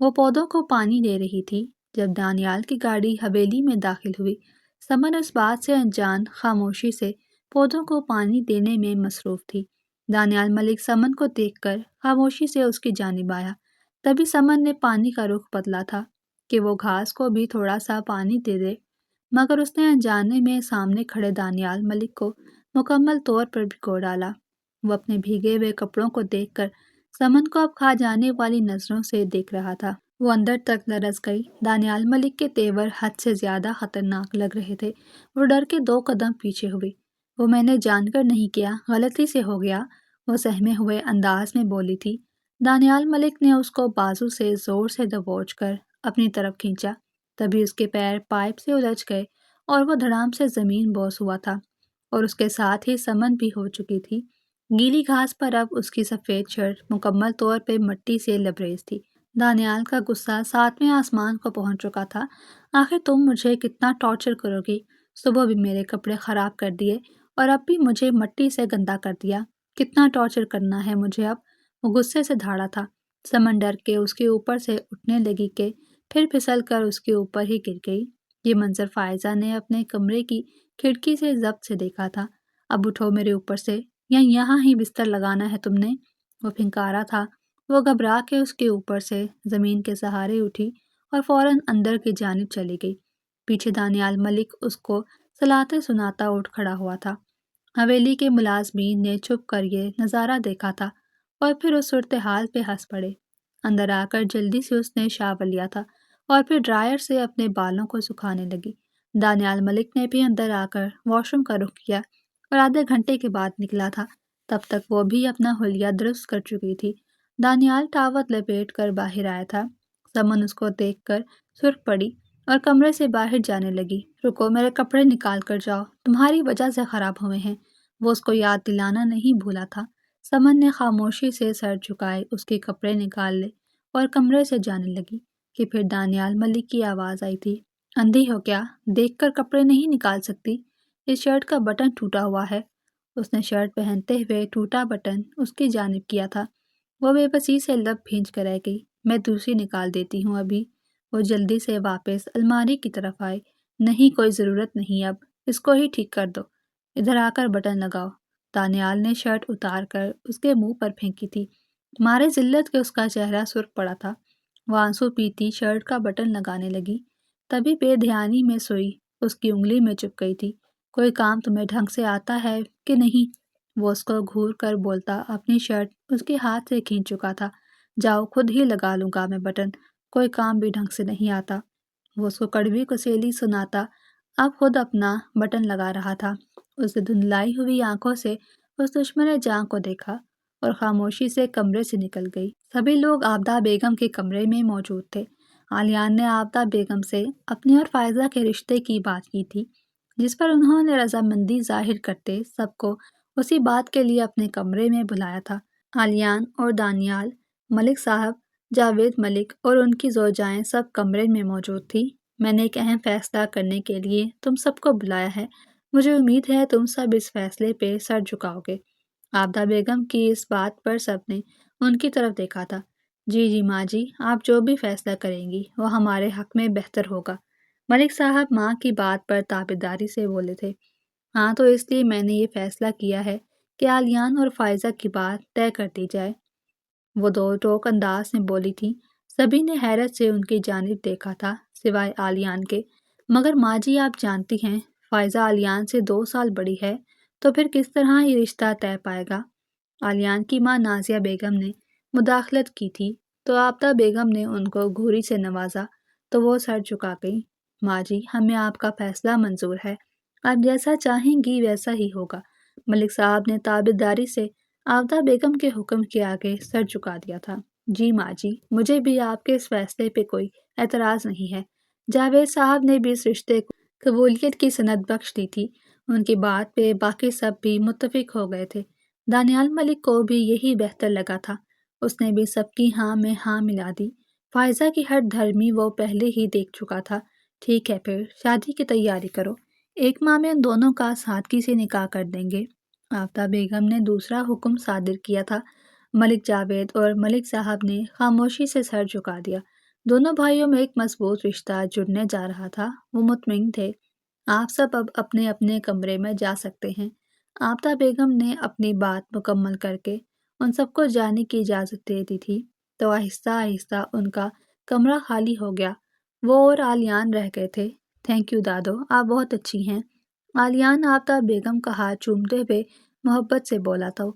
وہ پودوں کو پانی دے رہی تھی جب دانیال کی گاڑی حویلی میں داخل ہوئی۔ سمن اس بات سے انجان خاموشی سے پودوں کو پانی دینے میں مصروف تھی۔ دانیال ملک سمن کو دیکھ کر خاموشی سے اس کی جانب آیا۔ تبھی سمن نے پانی کا رخ بدلا تھا کہ وہ گھاس کو بھی تھوڑا سا پانی دے دے، مگر اس نے انجانے میں سامنے کھڑے دانیال ملک کو مکمل طور پر بھگو ڈالا۔ وہ اپنے بھیگے ہوئے کپڑوں کو دیکھ کر سمن کو اب کھا جانے والی نظروں سے دیکھ رہا تھا۔ وہ اندر تک لرز گئی۔ دانیال ملک کے تیور حد سے زیادہ خطرناک لگ رہے تھے۔ وہ ڈر کے 2 قدم پیچھے ہوئی۔ وہ میں نے جان کر نہیں کیا، غلطی سے ہو گیا، وہ سہمے ہوئے انداز میں بولی تھی۔ دانیال ملک نے اس کو بازو سے زور سے دبوچ کر اپنی طرف کھینچا۔ تبھی اس کے پیر پائپ سے الجھ گئے اور وہ دھڑام سے زمین بوس ہوا تھا، اور اس کے ساتھ ہی سمن بھی ہو چکی تھی۔ گیلی گھاس پر اب اس کی سفید شرٹ مکمل طور پہ مٹی سے لبریز تھی۔ دانیال کا غصہ 7ویں آسمان کو پہنچ چکا تھا۔ آخر تم مجھے کتنا ٹارچر کرو گی؟ صبح بھی میرے کپڑے خراب کر دیے اور اب بھی مجھے مٹی سے گندا کر دیا۔ کتنا ٹارچر کرنا ہے مجھے اب؟ وہ غصے سے دھاڑا تھا۔ سمن ڈر کے اس کے اوپر سے اٹھنے لگی کہ پھر پھسل کر اس کے اوپر ہی گر گئی۔ یہ منظر فائزہ نے اپنے کمرے کی کھڑکی سے ضبط سے دیکھا تھا۔ اب اٹھو میرے اوپر سے، یا یہاں ہی بستر لگانا ہے تم نے؟ وہ پھنکارا تھا۔ وہ گھبرا کے اس کے اوپر سے زمین کے سہارے اٹھی اور فوراً اندر کی جانب چلی گئی۔ پیچھے دانیال ملک اس کو سلاتے سناتا اٹھ کھڑا ہوا تھا۔ حویلی کے ملازمین نے چھپ کر یہ نظارہ دیکھا تھا اور پھر اس صورتحال پہ ہنس پڑے۔ اندر آ کر جلدی سے اس نے شاور لیا تھا اور پھر ڈرائر سے اپنے بالوں کو سکھانے لگی۔ دانیال ملک نے بھی اندر آ کر واش روم کا رخ کیا اور آدھے گھنٹے کے بعد نکلا تھا۔ تب تک وہ بھی اپنا حلیہ درست کر چکی تھی۔ دانیال ٹاول لپیٹ کر باہر آیا تھا۔ سمن اس کو دیکھ کر سرخ پڑی اور کمرے سے باہر جانے لگی۔ رکو، میرے کپڑے نکال کر جاؤ، تمہاری وجہ سے خراب ہوئے ہیں۔ وہ اس کو یاد دلانا نہیں بھولا تھا۔ سمن نے خاموشی سے سر جھکائے اس کے کپڑے نکال لے اور کمرے سے جانے لگی کہ پھر دانیال ملک کی آواز آئی تھی۔ اندھی ہو کیا؟ دیکھ کر کپڑے نہیں نکال سکتی؟ اس شرٹ کا بٹن ٹوٹا ہوا ہے۔ اس نے شرٹ پہنتے ہوئے ٹوٹا بٹن اس کی جانب کیا تھا۔ وہ بے بسی سے لب بھینچ کر رہ گئی۔ میں دوسری نکال دیتی ہوں ابھی۔ وہ جلدی سے واپس الماری کی طرف آئے۔ نہیں، کوئی ضرورت نہیں اب، اس کو ہی ٹھیک کر دو۔ ادھر آ کر بٹن لگاؤ۔ دانیال نے شرٹ اتار کر اس کے منہ پر پھینکی تھی۔ مارے ذلت کے اس کا چہرہ سرخ پڑا تھا۔ وہ آنسو پیتی شرٹ کا بٹن لگانے لگی۔ تبھی بے دھیانی میں سوئی اس کی انگلی میں چپک گئی تھی۔ کوئی کام تمہیں ڈھنگ سے آتا ہے کہ نہیں؟ وہ اس کو گھور کر بولتا اپنی شرٹ اس کے ہاتھ سے کھینچ چکا تھا۔ جاؤ، خود ہی لگا لوں گا میں بٹن، کوئی کام بھی ڈھنگ سے نہیں آتا۔ وہ اس کو کڑوی کسیلی سناتا اب خود اپنا بٹن لگا رہا تھا۔ اس نے دھندلائی ہوئی آنکھوں سے اس دشمن جاں کو دیکھا اور خاموشی سے کمرے سے نکل گئی۔ سبھی لوگ آبدہ بیگم کے کمرے میں موجود تھے۔ عالیان نے آبدہ بیگم سے اپنے اور فائزہ کے رشتے کی بات کی تھی، جس پر انہوں نے رضامندی ظاہر کرتے سب کو اسی بات کے لیے اپنے کمرے میں بلایا تھا۔ عالیان اور دانیال ملک صاحب، جاوید ملک اور ان کی زوجائیں سب کمرے میں موجود تھی۔ میں نے ایک اہم فیصلہ کرنے کے لیے تم سب کو بلایا ہے۔ مجھے امید ہے تم سب اس فیصلے پہ سر جھکاؤ گے۔ آبدہ بیگم کی اس بات پر سب نے ان کی طرف دیکھا تھا۔ جی جی ماں جی، آپ جو بھی فیصلہ کریں گی وہ ہمارے حق میں بہتر ہوگا۔ ملک صاحب ماں کی بات پر تابعداری سے بولے تھے۔ ہاں، تو اس لیے میں نے یہ فیصلہ کیا ہے کہ عالیان اور فائزہ کی بات طے کر دی جائے، وہ دو ٹوک انداز میں بولی تھی۔ سبھی نے حیرت سے ان کی جانب دیکھا تھا سوائے عالیان کے۔ مگر ماں جی، آپ جانتی ہیں فائزہ عالیان سے 2 سال بڑی ہے، تو پھر کس طرح یہ رشتہ طے پائے گا؟ عالیان کی ماں نازیہ بیگم نے مداخلت کی تھی تو آبدہ بیگم نے ان کو گھوری سے نوازا تو وہ سر جھکا گئی۔ ماں جی، ہمیں آپ کا فیصلہ منظور ہے، آپ جیسا چاہیں گی ویسا ہی ہوگا۔ ملک صاحب نے تابعداری سے آبدہ بیگم کے حکم کے آگے سر جھکا دیا تھا۔ جی ماں جی، مجھے بھی آپ کے اس فیصلے پہ کوئی اعتراض نہیں ہے۔ جاوید صاحب نے بھی اس رشتے کو قبولیت کی سند بخش دی تھی۔ ان کی بات پہ باقی سب بھی متفق ہو گئے تھے۔ دانیال ملک کو بھی یہی بہتر لگا تھا۔ اس نے بھی سب کی ہاں میں ہاں ملا دی۔ فائزہ کی ہر دھرمی وہ پہلے ہی دیکھ چکا تھا۔ ٹھیک ہے پھر شادی کی تیاری کرو، 1 ماہ میں ان دونوں کا سادگی سے نکاح کر دیں گے۔ آفتاب بیگم نے دوسرا حکم صادر کیا تھا۔ ملک جاوید اور ملک صاحب نے خاموشی سے سر جھکا دیا۔ دونوں بھائیوں میں ایک مضبوط رشتہ جڑنے جا رہا تھا۔ وہ مطمئن تھے۔ آپ سب اب اپنے اپنے کمرے میں جا سکتے ہیں۔ آفتاب بیگم نے اپنی بات مکمل کر کے ان سب کو جانے کی اجازت دے دی تھی تو آہستہ آہستہ ان کا کمرہ خالی ہو گیا۔ وہ اور آلیان رہ گئے تھے۔ تھینک یو دادو، آپ بہت اچھی ہیں۔ آلیان آفتاب بیگم کا ہاتھ چومتے ہوئے محبت سے بولا تو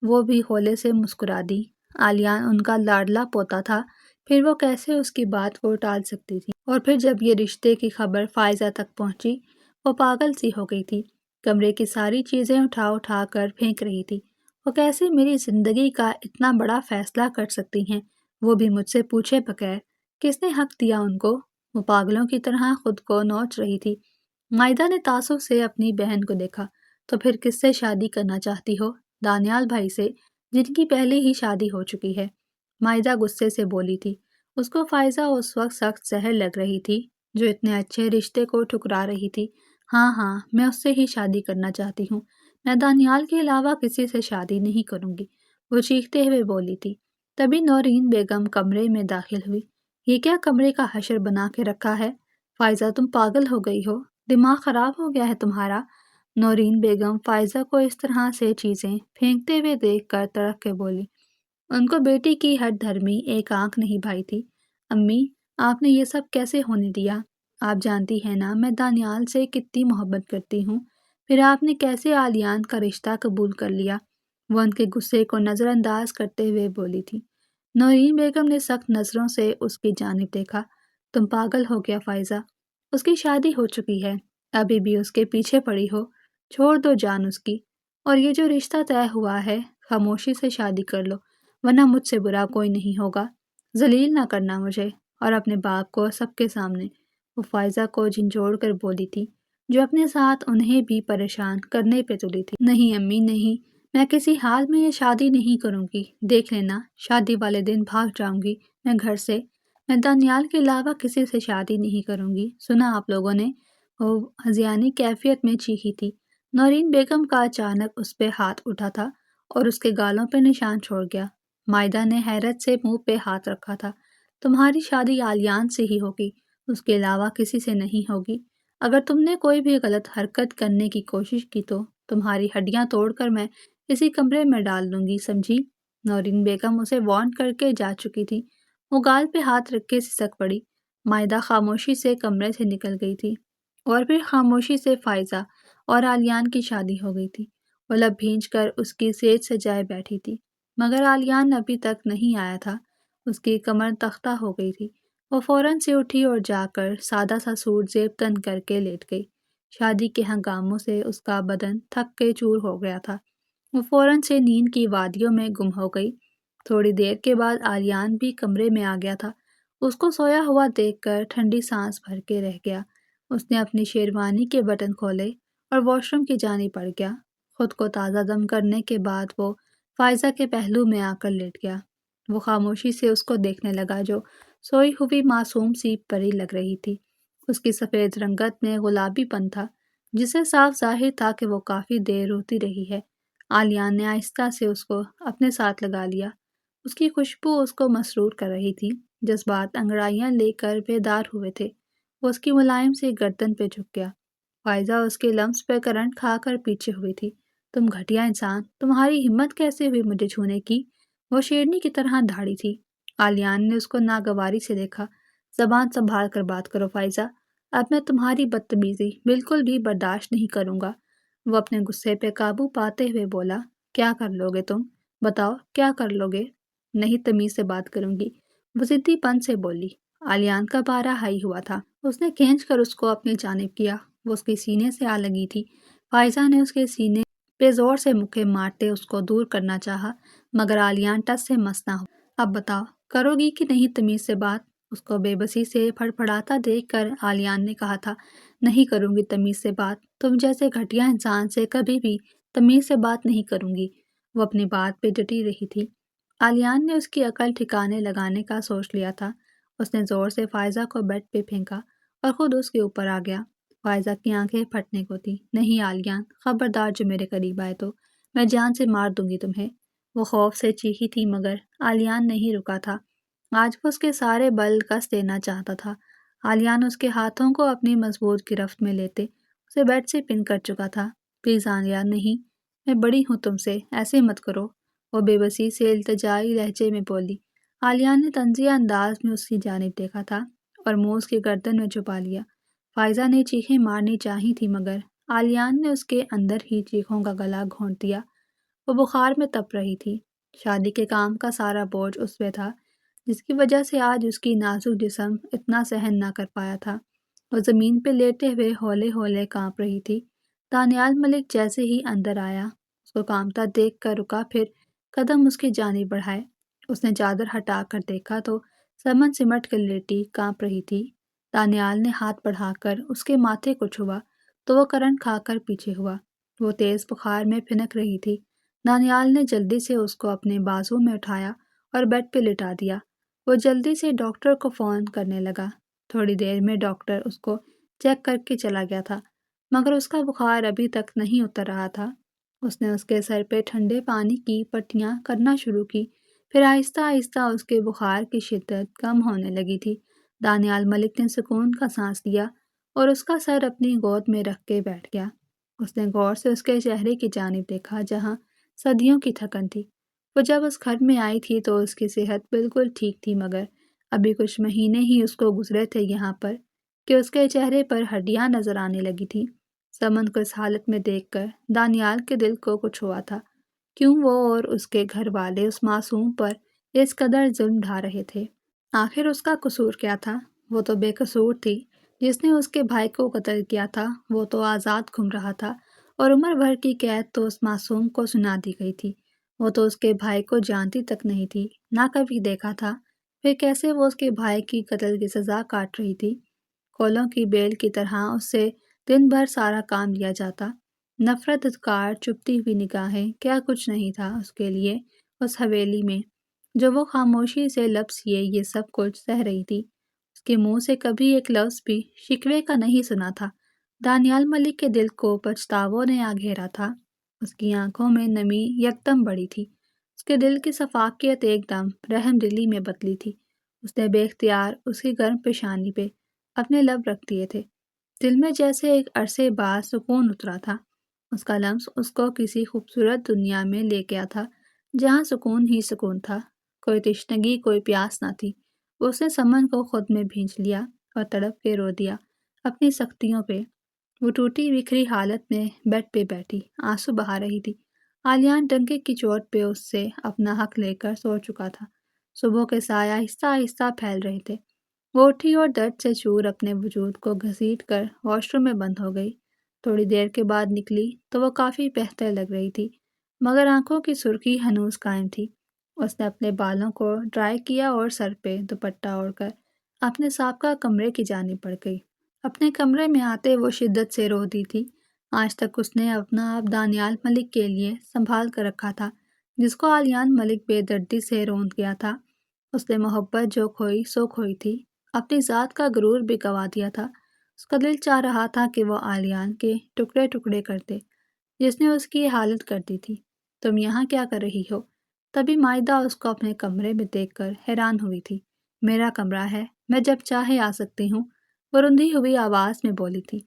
وہ بھی ہولے سے مسکرا دی۔ آلیان ان کا لاڈلا پوتا تھا، پھر وہ کیسے اس کی بات کو ٹال سکتی تھی؟ اور پھر جب یہ رشتے کی خبر فائزہ تک پہنچی، وہ پاگل سی ہو گئی تھی۔ کمرے کی ساری چیزیں اٹھا اٹھا کر پھینک رہی تھی۔ وہ کیسے میری زندگی کا اتنا بڑا فیصلہ کر سکتی ہیں، وہ بھی مجھ سے پوچھے بغیر؟ کس نے حق دیا ان کو؟ وہ پاگلوں کی طرح خود کو نوچ رہی تھی۔ مائدہ نے تعصب سے اپنی بہن کو دیکھا۔ تو پھر کس سے شادی کرنا چاہتی ہو؟ دانیال بھائی سے، جن کی پہلے ہی شادی ہو چکی ہے۔ مائدہ غصے سے بولی تھی۔ اس کو فائزہ اس وقت سخت زہر لگ رہی تھی، جو اتنے اچھے رشتے کو ٹھکرا رہی تھی۔ ہاں ہاں، میں اس سے ہی شادی کرنا چاہتی ہوں۔ میں دانیال کے علاوہ کسی سے شادی نہیں کروں گی، وہ چیختے ہوئے بولی تھی۔ تبھی نورین بیگم کمرے میں داخل ہوئی۔ یہ کیا کمرے کا حشر بنا کے رکھا ہے؟ فائزہ تم پاگل ہو گئی ہو؟ دماغ خراب ہو گیا ہے تمہارا؟ نورین بیگم فائزہ کو اس طرح سے چیزیں پھینکتے ہوئے دیکھ کر تڑپ کے بولی۔ ان کو بیٹی کی ہر دھرمی ایک آنکھ نہیں بھائی تھی۔ امی، آپ نے یہ سب کیسے ہونے دیا؟ آپ جانتی ہیں نا میں دانیال سے کتنی محبت کرتی ہوں، پھر آپ نے کیسے آلیان کا رشتہ قبول کر لیا؟ وہ ان کے غصے کو نظر انداز کرتے ہوئے بولی تھی۔ نورین بیگم نے سخت نظروں سے اس کی جانب دیکھا۔ تم پاگل ہو گیا فائزہ، اس کی شادی ہو چکی ہے، ابھی بھی اس کے پیچھے پڑی ہو؟ چھوڑ دو جان اس کی، اور یہ جو رشتہ طے ہوا ہے خاموشی سے شادی کر لو، ورنہ مجھ سے برا کوئی نہیں ہوگا۔ ذلیل نہ کرنا مجھے اور اپنے باپ کو سب کے سامنے، وہ فائزہ کو جھنجھوڑ کر بولی تھی، جو اپنے ساتھ انہیں بھی پریشان کرنے پہ تلی تھی۔ نہیں امی نہیں، میں کسی حال میں یہ شادی نہیں کروں گی، دیکھ لینا شادی والے دن بھاگ جاؤں گی میں گھر سے۔ میں دانیال کے علاوہ کسی سے شادی نہیں کروں گی، سنا آپ لوگوں نے؟ وہ ہذیانی کیفیت میں چیخی تھی۔ نورین بیگم کا اچانک اس پہ ہاتھ اٹھا تھا اور اس کے گالوں پہ نشان چھوڑ گیا۔ مائدہ نے حیرت سے منہ پہ ہاتھ رکھا تھا۔ تمہاری شادی آلیان سے ہی ہوگی، اس کے علاوہ کسی سے نہیں ہوگی۔ اگر تم نے کوئی بھی غلط حرکت کرنے کی کوشش کی تو تمہاری ہڈیاں توڑ کر میں اسی کمرے میں ڈال دوں گی، سمجھی؟ نورین بیگم اسے وارن کر کے جا چکی تھی۔ وہ گال پہ ہاتھ رکھ کے سسک پڑی۔ مائدہ خاموشی سے کمرے سے نکل گئی تھی، اور پھر خاموشی سے فائزہ اور آلیان کی شادی ہو گئی تھی۔ وہ لب بھینچ کر اس کی سیج سجائے بیٹھی تھی، مگر آلیان ابھی تک نہیں آیا تھا۔ اس کی کمر تختہ ہو گئی تھی۔ وہ فوراً سے اٹھی اور جا کر سادہ سا سوٹ زیب تن کر کے لیٹ گئی۔ شادی کے ہنگاموں سے اس کا بدن تھک کے چور ہو گیا تھا۔ وہ فوراً سے نیند کی وادیوں میں گم ہو گئی۔ تھوڑی دیر کے بعد آلیان بھی کمرے میں آ گیا تھا۔ اس کو سویا ہوا دیکھ کر ٹھنڈی سانس بھر کے رہ گیا۔ اس نے اپنی شیروانی کے بٹن کھولے اور واش روم کی جانب بڑھ گیا۔ خود کو تازہ دم کرنے کے بعد وہ فائزہ کے پہلو میں آ کر لیٹ گیا۔ وہ خاموشی سے اس کو دیکھنے لگا، جو سوئی ہوئی معصوم سی پری لگ رہی تھی۔ اس کی سفید رنگت میں گلابی پن تھا، جس سے صاف ظاہر تھا کہ وہ کافی دیر روتی رہی ہے۔ آلیان نے آہستہ سے اس کو اپنے ساتھ لگا لیا۔ اس کی خوشبو اس کو مسرور کر رہی تھی۔ جذبات انگڑائیاں لے کر بیدار ہوئے تھے۔ وہ اس کی ملائم سے گردن پہ جھک گیا۔ فائزہ اس کے لمس پہ کرنٹ کھا کر پیچھے ہوئی تھی۔ تم گھٹیا انسان، تمہاری ہمت کیسے ہوئی مجھے چھونے کی؟ وہ شیرنی کی طرح دھاڑی تھی۔ آلیان نے اس کو ناگواری سے دیکھا۔ زبان سنبھال کر بات کرو فائزہ، اب میں تمہاری بدتمیزی بالکل بھی برداشت نہیں کروں گا۔ وہ اپنے غصے پہ قابو پاتے ہوئے بولا۔ کیا کر لو گے تم؟ بتاؤ کیا کر لو گے؟ نہیں تمیز سے بات کروں گی، وہ ضدی پن سے بولی۔ آلیان کا پارا ہائی ہوا تھا۔ اس نے کھینچ کر اس کو اپنی جانب کیا۔ وہ اس کے سینے سے آ لگی تھی۔ فائزہ نے اس کے سینے پہ زور سے مکے مارتے اس کو دور کرنا چاہا، مگر آلیان ٹس سے مس نہ ہو۔ اب بتاؤ کرو گی کہ نہیں تمیز سے بات؟ اس کو بے بسی سے پھڑپڑاتا دیکھ کر آلیان نے کہا تھا۔ نہیں کروں گی تمیز سے بات، تم جیسے گھٹیا انسان سے کبھی بھی تمیز سے بات نہیں کروں گی۔ وہ اپنی بات پہ ڈٹی رہی تھی۔ عالیان نے اس کی عقل ٹھکانے لگانے کا سوچ لیا تھا۔ اس نے زور سے فائزہ کو بیڈ پہ پھینکا اور خود اس کے اوپر آ گیا۔ فائزہ کی آنکھیں پھٹنے کو تھی۔ نہیں عالیان، خبردار جو میرے قریب آئے تو میں جان سے مار دوں گی تمہیں۔ وہ خوف سے چیخی تھی مگر عالیان نہیں رکا تھا۔ آج وہ اس کے سارے بل کس دینا چاہتا تھا۔ عالیان اس کے ہاتھوں کو اپنی مضبوط گرفت میں لیتے اسے بیڈ سے پن کر چکا تھا۔ پلیز عالیان نہیں، میں بڑی ہوں تم سے، ایسے مت کرو، وہ بے بسی سے التجائی لہجے میں بولی۔ عالیان نے طنزیہ انداز میں اس کی جانب دیکھا تھا اور منہ اس کی گردن میں چھپا لیا۔ فائزہ نے چیخیں مارنی چاہی تھی مگر عالیان نے اس کے اندر ہی چیخوں کا گلا گھونٹ دیا۔ وہ بخار میں تپ رہی تھی۔ شادی کے کام کا سارا بوجھ اس پہ تھا جس کی وجہ سے آج اس کی نازک جسم اتنا سہن نہ کر پایا تھا۔ وہ زمین پہ لیٹے ہوئے ہولے ہولے کانپ رہی تھی۔ دانیال ملک جیسے ہی اندر آیا اس کو کانپتا دیکھ کر رکا، پھر قدم اس کی جانب بڑھائے۔ اس نے چادر ہٹا کر دیکھا تو سمن سمٹ کر لیٹی کانپ رہی تھی۔ دانیال نے ہاتھ بڑھا کر اس کے ماتھے کو چھوا تو وہ کرنٹ کھا کر پیچھے ہوا۔ وہ تیز بخار میں پھنک رہی تھی۔ دانیال نے جلدی سے اس کو اپنے بازو میں اٹھایا اور بیڈ پہ لٹا دیا۔ وہ جلدی سے ڈاکٹر کو فون کرنے لگا۔ تھوڑی دیر میں ڈاکٹر اس کو چیک کر کے چلا گیا تھا مگر اس کا بخار ابھی تک نہیں اتر رہا تھا۔ اس نے اس کے سر پہ ٹھنڈے پانی کی پٹیاں کرنا شروع کی، پھر آہستہ آہستہ اس کے بخار کی شدت کم ہونے لگی تھی۔ دانیال ملک نے سکون کا سانس لیا اور اس کا سر اپنی گود میں رکھ کے بیٹھ گیا۔ اس نے غور سے اس کے چہرے کی جانب دیکھا جہاں صدیوں کی تھکن تھی۔ وہ جب اس گھر میں آئی تھی تو اس کی صحت بالکل ٹھیک تھی مگر ابھی کچھ مہینے ہی اس کو گزرے تھے یہاں پر کہ اس کے چہرے پر ہڈیاں نظر آنے لگی تھی۔ سمن کو اس حالت میں دیکھ کر دانیال کے دل کو کچھ ہوا تھا۔ کیوں وہ اور اس کے گھر والے اس معصوم پر اس قدر ظلم ڈھا رہے تھے؟ آخر اس کا قصور کیا تھا؟ وہ تو بے قصور تھی۔ جس نے اس کے بھائی کو قتل کیا تھا وہ تو آزاد گھوم رہا تھا اور عمر بھر کی قید تو اس معصوم کو سنا دی گئی تھی۔ وہ تو اس کے بھائی کو جانتی تک نہیں تھی، نہ کبھی دیکھا تھا، پھر کیسے وہ اس کے بھائی کی قتل کی سزا کاٹ رہی تھی؟ کولوں کی بیل کی طرح اس سے دن بھر سارا کام لیا جاتا۔ نفرت، دھکار، چپتی ہوئی نگاہیں، کیا کچھ نہیں تھا اس کے لیے اس حویلی میں جو وہ خاموشی سے لفظ یہ سب کچھ سہ رہی تھی۔ اس کے منہ سے کبھی ایک لفظ بھی شکوے کا نہیں سنا تھا۔ دانیال ملک کے دل کو پچھتاووں نے آ گھیرا تھا۔ اس کی آنکھوں میں نمی یکدم بڑھی تھی۔ اس کے دل کی شفافیت ایک دم رحم دلی میں بدلی تھی۔ اس نے بے اختیار اس کی گرم پیشانی پہ اپنے لب رکھ دیے تھے۔ دل میں جیسے ایک عرصے بعد سکون اترا تھا۔ اس کا لمس اس کو کسی خوبصورت دنیا میں لے گیا تھا جہاں سکون ہی سکون تھا، کوئی تشنگی، کوئی پیاس نہ تھی۔ اس نے سمن کو خود میں بھینچ لیا اور تڑپ کے رو دیا اپنی سختیوں پہ۔ وہ ٹوٹی بکھری حالت میں بیڈ پہ بیٹھی آنسو بہا رہی تھی۔ عالیان ڈنکے کی چوٹ پہ اس سے اپنا حق لے کر سو چکا تھا۔ صبح کے سائے آہستہ آہستہ پھیل رہے تھے۔ وہ اٹھی اور درد سے چور اپنے وجود کو گھسیٹ کر واش روم میں بند ہو گئی۔ تھوڑی دیر کے بعد نکلی تو وہ کافی بہتر لگ رہی تھی مگر آنکھوں کی سرخی ہنوز قائم تھی۔ اس نے اپنے بالوں کو ڈرائی کیا اور سر پہ دوپٹہ اوڑھ کر اپنے سابقہ کمرے کی جانب بڑھ گئی۔ اپنے کمرے میں آتے وہ شدت سے رو دی تھی۔ آج تک اس نے اپنا آپ دانیال ملک کے لیے سنبھال کر رکھا تھا جس کو عالیان ملک بے دردی سے روند گیا تھا۔ اس نے محبت جو کھوئی سو کھوئی تھی، اپنی ذات کا غرور بھی گوا دیا تھا۔ اس کا دل چاہ رہا تھا کہ وہ عالیان کے ٹکڑے ٹکڑے کرتے جس نے اس کی یہ حالت کر دی تھی۔ تم یہاں کیا کر رہی ہو؟ تبھی مائدہ اس کو اپنے کمرے میں دیکھ کر حیران ہوئی تھی۔ میرا کمرہ ہے، میں جب چاہے آ سکتی ہوں، وہ رندھی ہوئی آواز میں بولی تھی۔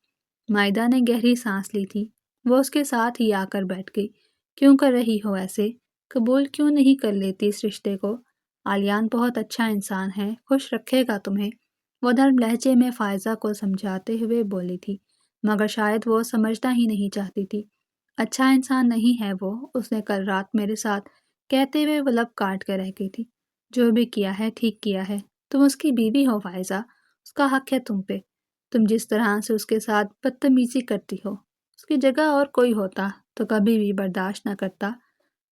مائدہ نے گہری سانس لی تھی۔ وہ اس کے ساتھ ہی آ کر بیٹھ گئی۔ کیوں کر رہی ہو ایسے؟ قبول کیوں نہیں کر لیتی اس رشتے کو؟ عالیان بہت اچھا انسان ہے، خوش رکھے گا تمہیں، وہ نرم لہجے میں فائزہ کو سمجھاتے ہوئے بولی تھی مگر شاید وہ سمجھنا ہی نہیں چاہتی تھی۔ اچھا انسان نہیں ہے وہ، اس نے کل رات میرے ساتھ کہتے ہوئے وہ لب کاٹ کر رہ گئی تھی۔ جو بھی کیا ہے ٹھیک کیا ہے، تم اس کی بیوی ہو فائزہ، اس کا حق ہے تم پہ۔ تم جس طرح سے اس کے ساتھ بدتمیزی کرتی ہو، اس کی جگہ اور کوئی ہوتا تو کبھی بھی برداشت نہ کرتا۔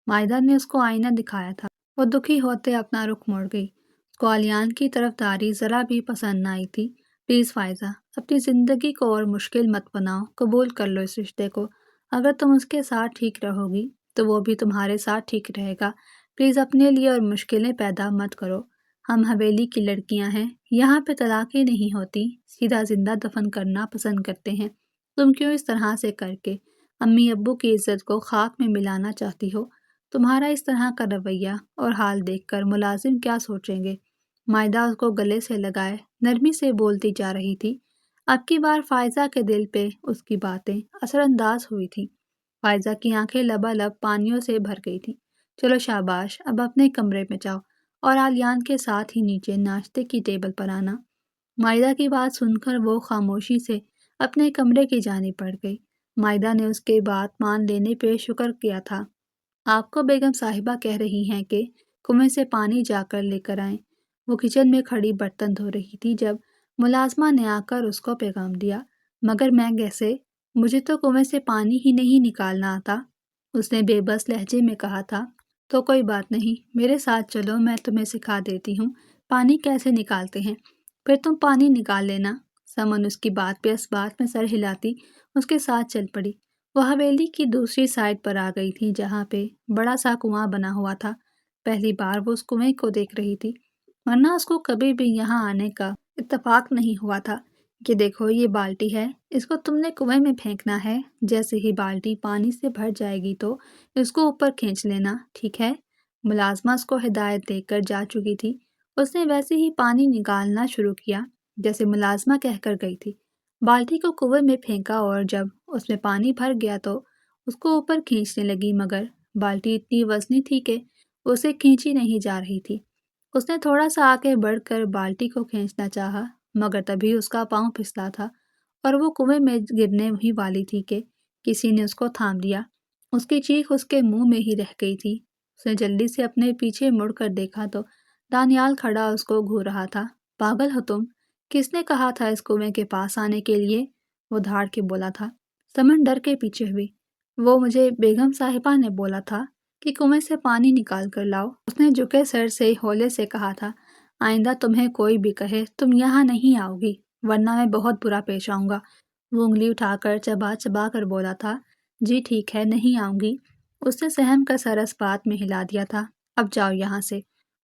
مائدہ نے اس کو آئینہ دکھایا تھا۔ وہ دکھی ہوتے اپنا رخ موڑ گئی۔ اس کو عالیان کی طرفداری ذرا بھی پسند نہ آئی تھی۔ پلیز فائزہ، اپنی زندگی کو اور مشکل مت بناؤ، قبول کر لو اس رشتے کو۔ اگر تم اس کے ساتھ ٹھیک رہو گی تو وہ بھی تمہارے ساتھ ٹھیک رہے گا۔ پلیز اپنے لیے اور مشکلیں پیدا مت کرو۔ ہم حویلی کی لڑکیاں ہیں، یہاں پہ طلاقیں نہیں ہوتی، سیدھا زندہ دفن کرنا پسند کرتے ہیں۔ تم کیوں اس طرح سے کر کے امی ابو کی عزت کو خاک میں ملانا چاہتی ہو؟ تمہارا اس طرح کا رویہ اور حال دیکھ کر ملازم کیا سوچیں گے؟ مائدہ اس کو گلے سے لگائے نرمی سے بولتی جا رہی تھی۔ اب کی بار فائزہ کے دل پہ اس کی باتیں اثر انداز ہوئی تھیں۔ فائزہ کی آنکھیں لبالب پانیوں سے بھر گئی تھیں۔ چلو شاباش، اب اپنے کمرے میں جاؤ اور آلیان کے ساتھ ہی نیچے ناشتے کی ٹیبل پر آنا۔ مائدہ کی بات سن کر وہ خاموشی سے اپنے کمرے کی جانب بڑھ گئی۔ مائدہ نے اس کے بات مان لینے پہ شکر کیا تھا۔ آپ کو بیگم صاحبہ کہہ رہی ہیں کہ کنویں سے پانی جا کر لے کر آئیں۔ وہ کچن میں کھڑی برتن دھو رہی تھی جب ملازمہ نے آ کر اس کو پیغام دیا۔ مگر میں کیسے؟ مجھے تو کنویں سے پانی ہی نہیں نکالنا آتا، اس نے بے بس لہجے میں کہا تھا۔ تو کوئی بات نہیں، میرے ساتھ چلو، میں تمہیں سکھا دیتی ہوں پانی کیسے نکالتے ہیں، پھر تم پانی نکال لینا۔ سمن اس کی بات پہ اس بات میں سر ہلاتی اس کے ساتھ چل پڑی۔ وہ حویلی کی دوسری سائڈ پر آ گئی تھی جہاں پہ بڑا سا کنواں بنا ہوا تھا۔ پہلی بار وہ اس کنویں کو دیکھ رہی تھی، ورنہ اس کو کبھی بھی یہاں آنے کا اتفاق نہیں ہوا تھا۔ کہ دیکھو یہ بالٹی ہے، اس کو تم نے کنویں میں پھینکنا ہے، جیسے ہی بالٹی پانی سے بھر جائے گی تو اس کو اوپر کھینچ لینا، ٹھیک ہے؟ ملازمہ اس کو ہدایت دے کر جا چکی تھی۔ اس نے ویسے ہی پانی نکالنا شروع کیا جیسے ملازمہ کہہ کر گئی تھی۔ بالٹی کو کنویں میں پھینکا اور جب اس میں پانی بھر گیا تو اس کو اوپر کھینچنے لگی، مگر بالٹی اتنی وزنی تھی کہ اسے کھینچی نہیں جا رہی تھی۔ اس نے تھوڑا سا آگے بڑھ کر بالٹی کو کھینچنا چاہا، مگر تبھی اس کا پاؤں پھسلا تھا اور وہ کنویں میں گرنے ہی والی تھی کہ کسی نے اس کو تھام لیا۔ اس کی چیخ اس کے منہ میں ہی رہ گئی تھی۔ اس نے جلدی سے اپنے پیچھے مڑ کر دیکھا تو دانیال کھڑا اس کو گھور رہا تھا۔ پاگل ہو تم؟ کس نے کہا تھا اس کنویں کے پاس آنے کے لیے؟ وہ دھاڑ کے بولا تھا۔ سمن ڈر کے پیچھے ہوئی۔ وہ مجھے بیگم صاحبہ نے بولا تھا کہ کنویں سے پانی نکال کر لاؤ، اس نے جھکے سر سے ہولے سے کہا تھا۔ آئندہ تمہیں کوئی بھی کہے تم یہاں نہیں آؤ گی، ورنہ میں بہت برا پیش آؤں گا۔ وہ انگلی اٹھا کر چبا چبا کر بولا تھا۔ جی ٹھیک ہے، نہیں آؤں گی۔ اس نے سہم کا سر اس بات میں ہلا دیا تھا۔ اب جاؤ یہاں سے،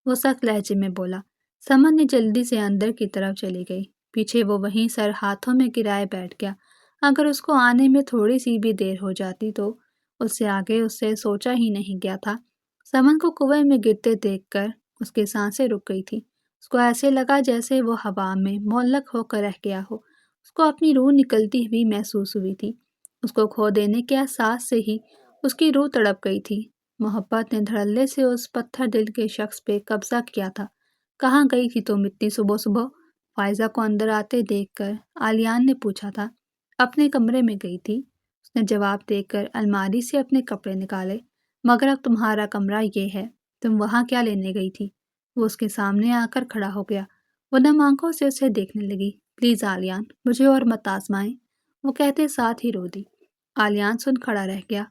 وہ سخت لہجے میں بولا۔ سمن نے جلدی سے اندر کی طرف چلی گئی۔ پیچھے وہ وہیں سر ہاتھوں میں گرائے بیٹھ گیا۔ اگر اس کو آنے میں تھوڑی سی بھی دیر ہو جاتی تو اس سے آگے اس سے سوچا ہی نہیں گیا تھا۔ سمن کو کنویں میں گرتے دیکھ کر اس کی سانسیں رک گئی تھی۔ اس کو ایسے لگا جیسے وہ ہوا میں معلق ہو کر رہ گیا ہو۔ اس کو اپنی روح نکلتی ہوئی محسوس ہوئی تھی۔ اس کو کھو دینے کے احساس سے ہی اس کی روح تڑپ گئی تھی۔ محبت نے دھڑلے سے اس پتھر دل کے شخص پہ قبضہ کیا تھا۔ کہاں گئی تھی تم اتنی صبح صبح؟ فائزہ کو اندر آتے دیکھ کر آلیان نے پوچھا تھا۔ اپنے کمرے میں گئی تھی، اس نے جواب دے کر الماری سے اپنے کپڑے نکالے۔ مگر اب تمہارا کمرہ یہ ہے، تم وہاں کیا لینے گئی تھی؟ وہ اس کے سامنے آ کر کھڑا ہو گیا۔ وہ نم آنکھوں سے اسے دیکھنے لگی۔ پلیز آلیان، مجھے اور مت آزمائیں، وہ کہتے ساتھ ہی رو دی۔ آلیان سن کھڑا رہ گیا۔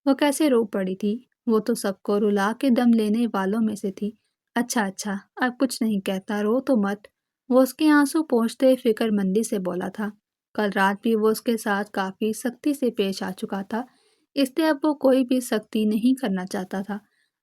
وہ کیسے رو پڑی تھی؟ وہ تو سب کو رلا کے دم لینے والوں میں سے تھی۔ اچھا اب کچھ نہیں کہتا، رو تو مت، وہ اس کے آنسو پونچھتے فکر مندی سے بولا تھا۔ کل رات بھی وہ اس کے ساتھ کافی سختی سے پیش آ چکا تھا، اس لیے اب وہ کوئی بھی سختی نہیں کرنا چاہتا تھا۔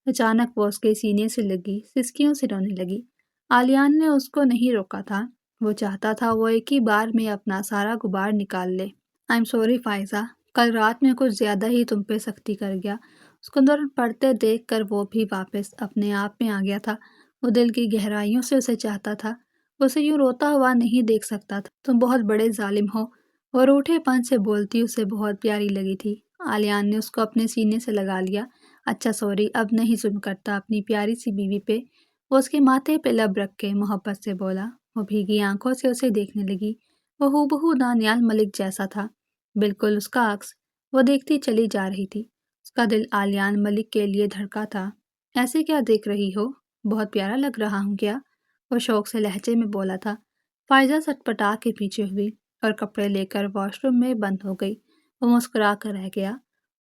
اچانک وہ اس کے سینے سے لگی سسکیوں سے رونے لگی۔ آلیان نے اس کو نہیں روکا تھا، وہ چاہتا تھا وہ ایک ہی بار میں اپنا سارا غبار نکال لے۔ I'm sorry فائزہ، کل رات میں کچھ زیادہ ہی تم پہ سختی کر گیا۔ اس کو اندر پڑتے دیکھ کر وہ بھی واپس اپنے آپ میں آ گیا تھا۔ وہ دل کی گہرائیوں سے اسے چاہتا تھا، اسے یوں روتا ہوا نہیں دیکھ سکتا تھا۔ تم بہت بڑے ظالم ہو، وہ روٹھے پن سے بولتی اسے بہت پیاری لگی تھی۔ آلیان نے اس کو اپنے سینے سے لگا لیا۔ اچھا سوری، اب نہیں ظلم کرتا اپنی پیاری سی بیوی پہ، وہ اس کے ماتھے پہ لب رکھ کے محبت سے بولا۔ وہ بھیگی آنکھوں سے اسے دیکھنے لگی۔ وہ ہو بہو دانیال ملک جیسا تھا، بالکل اس کا عکس۔ وہ دیکھتی چلی جا رہی تھی۔ اس کا دل آلیان ملک کے لیے دھڑکا تھا۔ ایسے کیا دیکھ رہی ہو؟ بہت پیارا لگ رہا ہوں کیا؟ وہ شوق سے لہجے میں بولا تھا۔ فائزہ سٹپٹا کے پیچھے ہوئی اور کپڑے لے کر واش روم میں بند ہو گئی۔ وہ مسکرا کر رہ گیا۔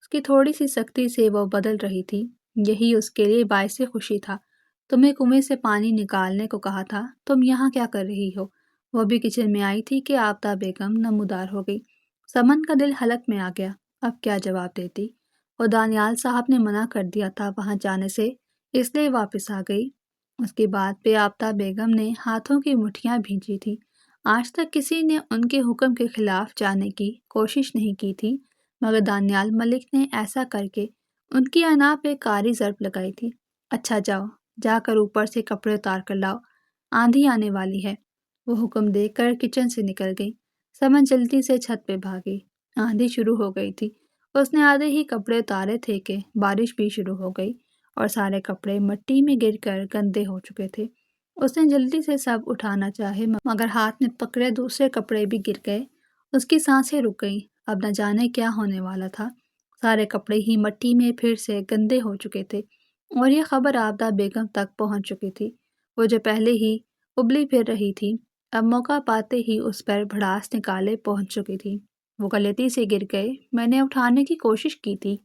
اس کی تھوڑی سی سختی سے وہ بدل رہی تھی، یہی اس کے لیے باعث خوشی تھا۔ تمہیں کنویں سے پانی نکالنے کو کہا تھا، تم یہاں کیا کر رہی ہو؟ وہ بھی کچن میں آئی تھی کہ آفتاب بیگم نمودار ہو گئی۔ سمن کا دل حلق میں آ گیا۔ اب کیا جواب دیتی؟ اور دانیال صاحب نے منع کر دیا تھا وہاں جانے سے، اس لیے واپس آ گئی۔ اس کی بات پہ آفتاب بیگم نے ہاتھوں کی مٹھیاں بھینچی تھی۔ آج تک کسی نے ان کے حکم کے خلاف جانے کی کوشش نہیں کی تھی، مگر دانیال ملک نے ایسا کر کے ان کی انا پہ کاری ضرب لگائی تھی۔ اچھا جاؤ، جا کر اوپر سے کپڑے اتار کر لاؤ، آندھی آنے والی ہے۔ وہ حکم دے کر کچن سے نکل گئی۔ سمن جلدی سے چھت پہ بھاگی۔ آندھی شروع ہو گئی تھی۔ اس نے آدھے ہی کپڑے اتارے تھے کہ بارش بھی شروع ہو گئی اور سارے کپڑے مٹی میں گر کر گندے ہو چکے تھے۔ اس نے جلدی سے سب اٹھانا چاہے مگر ہاتھ میں پکڑے دوسرے کپڑے بھی گر گئے۔ اس کی سانسیں رک گئیں۔ اب نہ جانے کیا ہونے والا تھا۔ سارے کپڑے ہی مٹی میں پھر سے گندے ہو چکے تھے اور یہ خبر آفتاب بیگم تک پہنچ چکی تھی۔ وہ جو پہلے ہی ابلی پھر رہی تھی، اب موقع پاتے ہی اس پر بھڑاس نکالے پہنچ چکی تھی۔ وہ غلطی سے گر گئے، میں نے اٹھانے کی کوشش کی تھی۔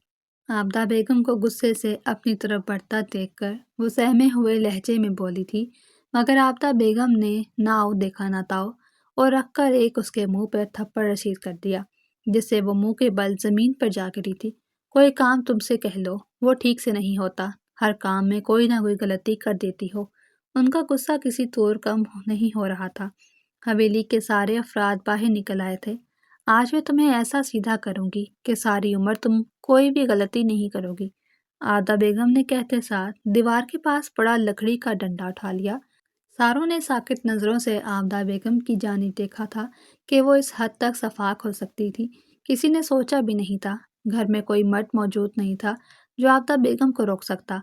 آفتاب بیگم کو غصے سے اپنی طرف بڑھتا دیکھ کر وہ سہمے ہوئے لہجے میں بولی تھی، مگر آفتاب بیگم نے ناؤ دیکھا نہ تاؤ اور رکھ کر ایک اس کے منہ پر تھپڑ رسید کر دیا، جس سے وہ منہ کے بل زمین پر جا گری تھی۔ کوئی کام تم سے کہہ لو، وہ ٹھیک سے نہیں ہوتا، ہر کام میں کوئی نہ کوئی غلطی کر دیتی ہو۔ ان کا غصہ کسی طور کم نہیں ہو رہا تھا۔ حویلی کے سارے افراد باہر نکل آئے تھے۔ آج میں تمہیں ایسا سیدھا کروں گی کہ ساری عمر تم کوئی بھی غلطی نہیں کرو گی۔ آفتاب بیگم نے کہتے ساتھ دیوار کے پاس پڑا لکڑی کا ڈنڈا اٹھا لیا۔ ساروں نے ساکت نظروں سے آفتاب بیگم کی جانب دیکھا تھا کہ وہ اس حد تک شفاق ہو سکتی تھی۔ کسی نے سوچا بھی نہیں تھا۔ گھر میں کوئی مرد موجود نہیں تھا جو آفتاب بیگم کو روک سکتا۔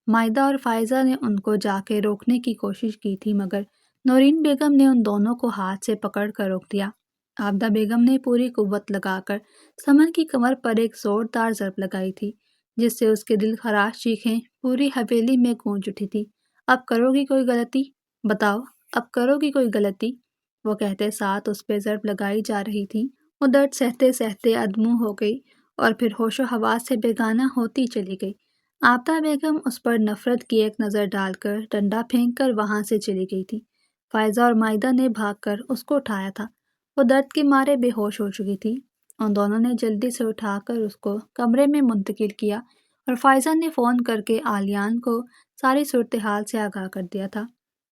مائدہ اور فائزہ نے ان کو جا کے روکنے کی کوشش کی تھی مگر نورین بیگم نے ان دونوں کو ہاتھ سے پکڑ کر روک دیا۔ آفتاب بیگم نے پوری قوت لگا کر سمن کی کمر پر ایک زوردار ضرب لگائی تھی، جس سے اس کے دل خراش چیخیں پوری حویلی میں گونج اٹھی تھی۔ اب کرو گی کوئی غلطی؟ بتاؤ، اب کرو گی کوئی غلطی؟ وہ کہتے ساتھ اس پہ ضرب لگائی جا رہی تھی۔ وہ درد سہتے سہتے ادمو ہو گئی اور پھر ہوش و حواس سے بیگانہ ہوتی چلی گئی۔ آفتاب بیگم اس پر نفرت کی ایک نظر ڈال کر ڈنڈا پھینک کر وہاں سے چلی گئی تھی۔ فائزہ اور مائدہ نے بھاگ کر اس کو اٹھایا تھا۔ وہ درد کے مارے بے ہوش ہو چکی تھی۔ ان دونوں نے جلدی سے اٹھا کر اس کو کمرے میں منتقل کیا اور فائزہ نے فون کر کے عالیان کو ساری صورتحال سے آگاہ کر دیا تھا۔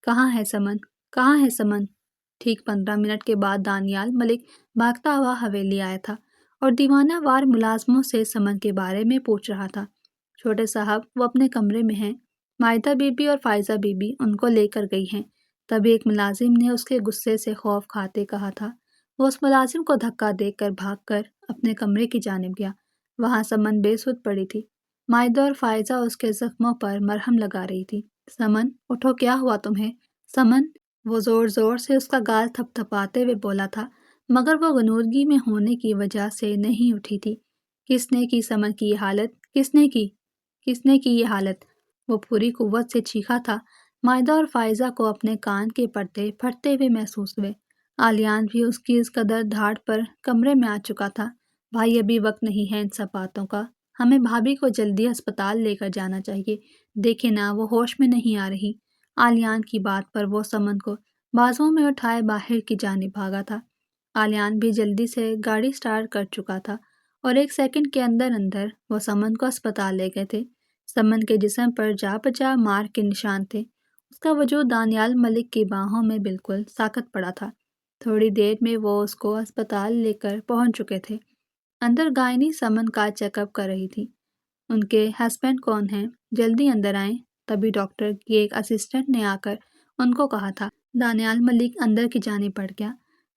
کہاں ہے سمن؟ کہاں ہے سمن؟ ٹھیک 15 منٹ کے بعد دانیال ملک بھاگتا ہوا حویلی آیا تھا اور دیوانہ وار ملازموں سے سمن کے بارے میں پوچھ رہا تھا۔ چھوٹے صاحب وہ اپنے کمرے میں ہیں، مائدہ بی بی اور فائزہ بی بی ان کو لے کر گئی ہیں۔ تبھی ایک ملازم نے اس کے غصے سے خوف کھاتے کہا تھا۔ وہ اس ملازم کو دھکا دے کر بھاگ کر اپنے کمرے کی جانب گیا۔ وہاں سمن بے سدھ پڑی تھی۔ مائدہ اور فائزہ اس کے زخموں پر مرہم لگا رہی تھی۔ سمن اٹھو، کیا ہوا تمہیں؟ سمن، وہ زور زور سے اس کا گال تھپ تھپاتے ہوئے بولا تھا مگر وہ غنودگی میں ہونے کی وجہ سے نہیں اٹھی تھی۔ کس نے کی سمن کی یہ حالت؟ کس نے کی؟ کس نے کی یہ حالت؟ وہ پوری قوت سے چیخا تھا۔ مائدہ اور فائزہ کو اپنے کان کے پردے پھٹتے ہوئے محسوس ہوئے۔ عالیان بھی اس کی اس قدر دھاڑ پر کمرے میں آ چکا تھا۔ بھائی ابھی وقت نہیں ہے ان سب باتوں کا، ہمیں بھابھی کو جلدی ہسپتال لے کر جانا چاہیے، دیکھے نا وہ ہوش میں نہیں آ رہی۔ عالیان کی بات پر وہ سمن کو بازوؤں میں اٹھائے باہر کی جانب بھاگا تھا۔ عالیان بھی جلدی سے گاڑی سٹارٹ کر چکا تھا اور 1 سیکنڈ کے اندر اندر وہ سمن کو اسپتال لے گئے تھے۔ سمن کے جسم پر جا بجا مار کے نشان تھے۔ اس کا وجود دانیال ملک کی باہوں میں بالکل ساکت پڑا تھا۔ تھوڑی دیر میں وہ اس کو اسپتال لے کر پہنچ چکے تھے۔ اندر گائنی سمن کا چیک اپ کر رہی تھی۔ ان کے ہسبینڈ کون ہیں؟ جلدی اندر آئیں۔ تبھی ڈاکٹر کی ایک اسسٹنٹ نے آ کر ان کو کہا تھا۔ دانیال ملک اندر کی جانب بڑھ گیا۔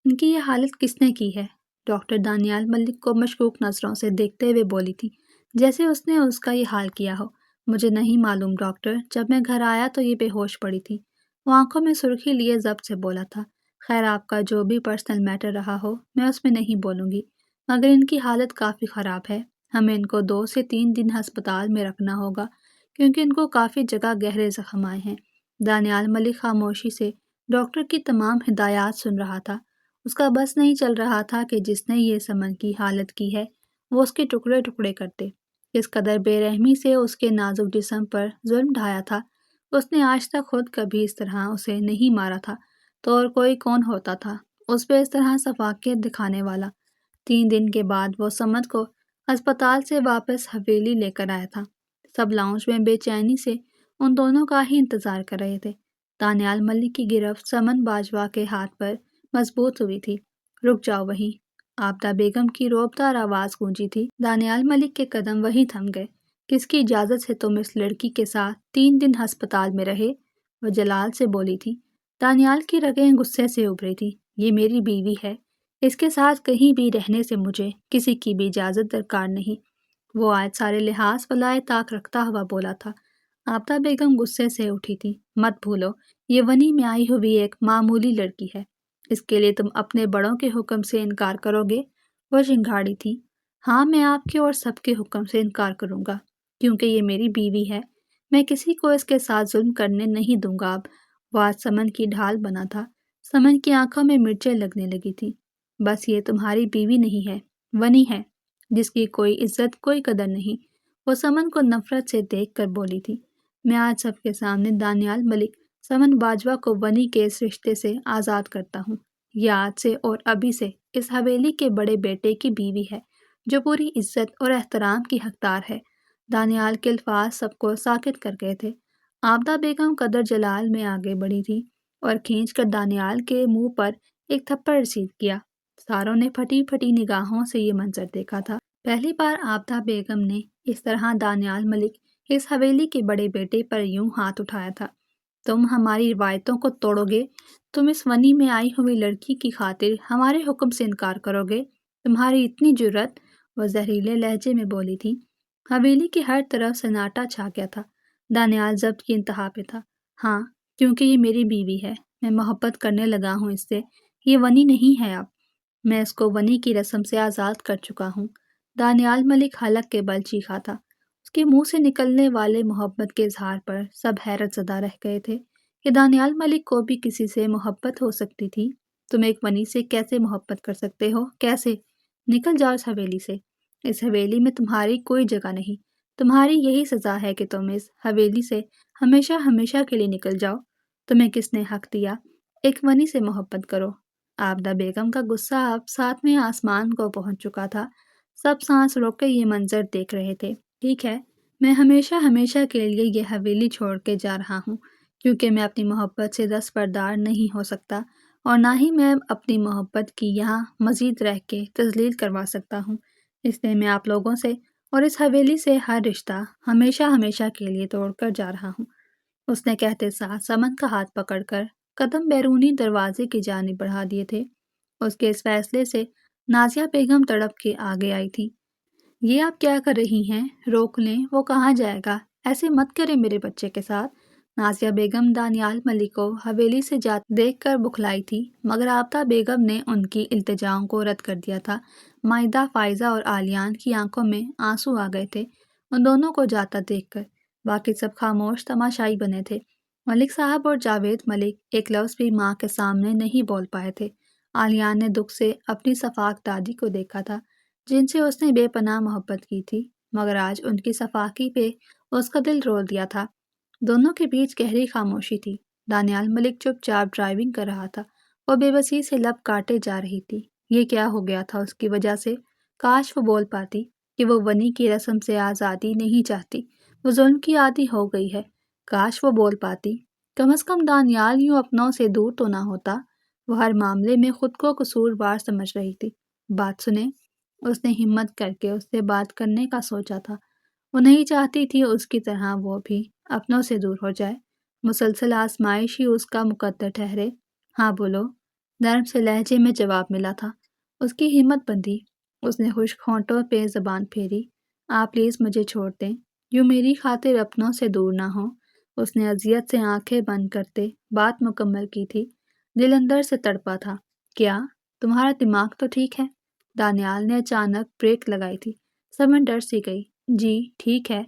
ان کی یہ حالت کس نے کی ہے؟ ڈاکٹر دانیال ملک کو مشکوک نظروں سے دیکھتے ہوئے بولی تھی، جیسے اس نے اس کا یہ حال کیا ہو۔ مجھے نہیں معلوم ڈاکٹر، جب میں گھر آیا تو یہ بے ہوش پڑی تھی۔ وہ آنکھوں میں سرخی لیے ضبط سے بولا تھا۔ خیر آپ کا جو بھی پرسنل میٹر رہا ہو میں اس میں نہیں بولوں گی، مگر ان کی حالت کافی خراب ہے۔ ہمیں ان کو 2 سے 3 دن ہسپتال میں رکھنا ہوگا کیونکہ ان کو کافی جگہ گہرے زخم آئے ہیں۔ دانیال ملک خاموشی سے ڈاکٹر کی تمام ہدایات سن رہا تھا۔ اس کا بس نہیں چل رہا تھا کہ جس نے یہ سمن کی حالت کی ہے وہ اس کے ٹکڑے ٹکڑے کرتے۔ کس قدر بے رحمی سے اس کے نازک جسم پر ظلم ڈھایا تھا۔ اس نے آج تک خود کبھی اس طرح اسے نہیں مارا تھا تو اور کوئی کون ہوتا تھا اس پہ اس طرح شفقت دکھانے والا۔ 3 دن کے بعد وہ سمن کو ہسپتال سے واپس حویلی لے کر آیا تھا۔ سب لاؤنج میں بے چینی سے ان دونوں کا ہی انتظار کر رہے تھے۔ دانیال ملک کی گرفت سمن باجوہ کے ہاتھ پر مضبوط ہوئی تھی۔ رک جاؤ وہیں، آبدہ بیگم کی روبدار آواز گونجی تھی۔ دانیال ملک کے قدم وہیں تھم گئے۔ کس کی اجازت سے تم اس لڑکی کے ساتھ 3 دن ہسپتال میں رہے؟ وہ جلال سے بولی تھی۔ دانیال کی رگیں غصے سے ابھری تھی۔ یہ میری بیوی ہے، اس کے ساتھ کہیں بھی رہنے سے مجھے کسی کی بھی اجازت درکار نہیں۔ وہ آج سارے لحاظ والائے طاق رکھتا ہوا بولا تھا۔ آبدہ بیگم غصے سے اٹھی تھی۔ مت بھولو، یہ ونی میں آئی ہوئی ایک معمولی لڑکی ہے، اس کے لیے تم اپنے بڑوں کے حکم سے انکار کرو گے؟ وہ چنگھاڑی تھی۔ ہاں، میں آپ کے اور سب کے حکم سے انکار کروں گا، کیونکہ یہ میری بیوی ہے۔ میں کسی کو اس کے ساتھ ظلم کرنے نہیں دوں گا۔ اب وہ آج سمن کی ڈھال بنا تھا۔ سمن کی آنکھوں میں مرچیں لگنے لگی تھی۔ بس یہ تمہاری بیوی نہیں ہے، ونی ہے، جس کی کوئی عزت کوئی قدر نہیں۔ وہ سمن کو نفرت سے دیکھ کر بولی تھی۔ میں آج سب کے سامنے دانیال ملک سمن باجوہ کو ونی کے اس رشتے سے آزاد کرتا ہوں۔ یہ آج سے اور ابھی سے اس حویلی کے بڑے بیٹے کی بیوی ہے، جو پوری عزت اور احترام کی حقدار ہے۔ دانیال کے الفاظ سب کو ساکت کر گئے تھے۔ آبدہ بیگم قدر جلال میں آگے بڑھی تھی اور کھینچ کر دانیال کے منہ پر ایک تھپڑ رسید کیا۔ ساروں نے پھٹی پھٹی نگاہوں سے یہ منظر دیکھا تھا۔ پہلی بار آبدہ بیگم نے اس طرح دانیال ملک اس حویلی کے بڑے بیٹے پر یوں ہاتھ اٹھایا تھا۔ تم ہماری روایتوں کو توڑو گے؟ تم اس ونی میں آئی ہوئی لڑکی کی خاطر ہمارے حکم سے انکار کرو گے؟ تمہاری اتنی جرأت؟ وہ زہریلے لہجے میں بولی تھی۔ حویلی کی ہر طرف سناٹا چھا گیا تھا۔ دانیال ضبط کی انتہا پہ تھا۔ ہاں، کیونکہ یہ میری بیوی ہے، میں محبت کرنے لگا ہوں اس سے۔ یہ ونی نہیں ہے اب، میں اس کو ونی کی رسم سے آزاد کر چکا ہوں۔ دانیال ملک حلق کے بل چیخا تھا۔ اس کے منہ سے نکلنے والے محبت کے اظہار پر سب حیرت زدہ رہ گئے تھے کہ دانیال ملک کو بھی کسی سے محبت ہو سکتی تھی۔ تم ایک ونی سے کیسے محبت کر سکتے ہو؟ کیسے؟ نکل جاؤ اس حویلی سے۔ اس حویلی میں تمہاری کوئی جگہ نہیں۔ تمہاری یہی سزا ہے کہ تم اس حویلی سے ہمیشہ ہمیشہ کے لیے نکل جاؤ۔ تمہیں کس نے حق دیا ایک ونی سے محبت کرو؟ آبدہ بیگم کا غصہ اب 7ویں آسمان کو پہنچ چکا تھا۔ سب سانس روک کے یہ منظر دیکھ رہے تھے۔ ٹھیک ہے، میں ہمیشہ ہمیشہ کے لیے یہ حویلی چھوڑ کے جا رہا ہوں، کیونکہ میں اپنی محبت سے دستبردار نہیں ہو سکتا، اور نہ ہی میں اپنی محبت کی یہاں مزید رہ کے تذلیل کروا سکتا ہوں۔ اس لیے میں آپ لوگوں سے اور اس حویلی سے ہر رشتہ ہمیشہ ہمیشہ کے لیے توڑ کر جا رہا ہوں۔ اس نے کہتے ساتھ سمن کا ہاتھ پکڑ کر قدم بیرونی دروازے کی جانب بڑھا دیے تھے۔ اس کے اس فیصلے سے نازیہ بیگم تڑپ کے آگے آئی تھی۔ یہ آپ کیا کر رہی ہیں؟ روک لیں، وہ کہاں جائے گا؟ ایسے مت کریں میرے بچے کے ساتھ۔ نازیہ بیگم دانیال ملک کو حویلی سے جاتے دیکھ کر بکھلائی تھی، مگر آبدہ بیگم نے ان کی التجاؤں کو رد کر دیا تھا۔ مائدہ، فائزہ اور عالیان کی آنکھوں میں آنسو آ گئے تھے ان دونوں کو جاتا دیکھ کر۔ باقی سب خاموش تماشائی بنے تھے۔ ملک صاحب اور جاوید ملک ایک لفظ بھی ماں کے سامنے نہیں بول پائے تھے۔ عالیان نے دکھ سے اپنی صفاق دادی کو دیکھا تھا، جن سے اس نے بے پناہ محبت کی تھی، مگر آج ان کی صفاقی پہ اس کا دل رول دیا تھا۔ دونوں کے بیچ گہری خاموشی تھی۔ دانیال ملک چپ چاپ ڈرائیونگ کر رہا تھا۔ وہ بے بسی سے لب کاٹے جا رہی تھی۔ یہ کیا ہو گیا تھا اس کی وجہ سے؟ کاش وہ بول پاتی کہ وہ ونی کی رسم سے آزادی نہیں چاہتی، وہ ظلم کی عادی ہو گئی ہے۔ کاش وہ بول پاتی۔ کم از کم دانیال یوں اپنوں سے دور تو نہ ہوتا۔ وہ ہر معاملے میں خود کو قصوروار سمجھ رہی تھی۔ بات سنیں، اس نے ہمت کر کے اس سے بات کرنے کا سوچا تھا۔ وہ نہیں چاہتی تھی اس کی طرح وہ بھی اپنوں سے دور ہو جائے۔ مسلسل آزمائش ہی اس کا مقدر ٹھہرے۔ ہاں بولو، نرم سے لہجے میں جواب ملا تھا۔ اس کی ہمت بندھی۔ اس نے خشک ہونٹوں پہ زبان پھیری۔ آپ پلیز مجھے چھوڑ دیں، یوں میری خاطر اپنوں سے دور نہ ہو۔ اس نے اذیت سے آنکھیں بند کرتے بات مکمل کی تھی۔ دل اندر سے تڑپا تھا۔ کیا تمہارا دماغ تو ٹھیک ہے؟ دانیال نے اچانک بریک لگائی تھی۔ سمن ڈر سی گئی۔ جی ٹھیک ہے،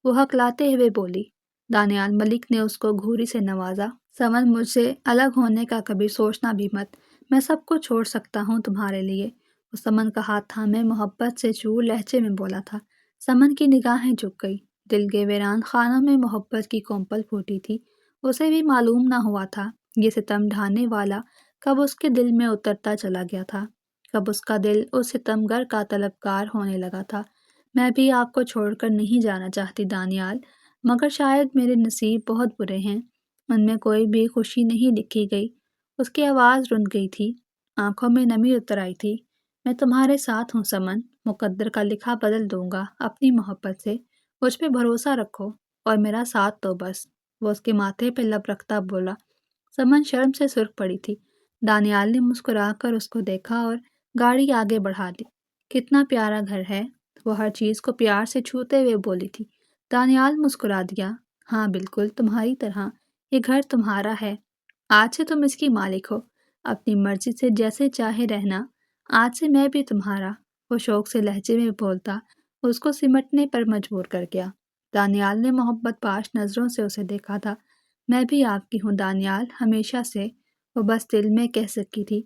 وہ ہکلاتے ہوئے بولی۔ دانیال ملک نے اس کو گھوری سے نوازا۔ سمن، مجھ سے الگ ہونے کا کبھی سوچنا بھی مت، میں سب کو چھوڑ سکتا ہوں تمہارے لیے۔ وہ سمن کا ہاتھ تھامے محبت سے چور لہجے میں بولا تھا۔ سمن کی نگاہیں جھک گئی۔ دل کے ویران خانوں میں محبت کی کونپل پھوٹی تھی۔ اسے بھی معلوم نہ ہوا تھا یہ ستم ڈھانے والا کب اس کے دل میں اترتا چلا گیا تھا، کب اس کا دل اس ستم گر کا طلبگار ہونے لگا تھا۔ میں بھی آپ کو چھوڑ کر نہیں جانا چاہتی دانیال، مگر شاید میرے نصیب بہت برے ہیں، ان میں کوئی بھی خوشی نہیں لکھی گئی۔ اس کی آواز رن گئی تھی، آنکھوں میں نمی اتر آئی تھی۔ میں تمہارے ساتھ ہوں سمن، مقدر کا لکھا بدل دوں گا اپنی محبت سے، مجھ پہ بھروسہ رکھو اور میرا ساتھ دو بس۔ وہ اس کے ماتھے پہ لب رکھتا بولا۔ سمن شرم سے سرخ پڑی تھی۔ دانیال نے مسکرا کر اس کو دیکھا اور گاڑی آگے بڑھا لی۔ کتنا پیارا گھر ہے، وہ ہر چیز کو پیار سے چھوتے ہوئے بولی تھی۔ دانیال مسکرا دیا۔ ہاں بالکل تمہاری طرح، یہ گھر تمہارا ہے، آج سے تم اس کی مالک ہو، اپنی مرضی سے جیسے چاہے رہنا، آج سے میں بھی تمہارا۔ وہ شوق سے لہجے میں بولتا اس کو سمٹنے پر مجبور کر گیا۔ دانیال نے محبت پاش نظروں سے اسے دیکھا تھا۔ میں بھی آپ کی ہوں دانیال، ہمیشہ سے، وہ بس دل میں کہہ سکی تھی۔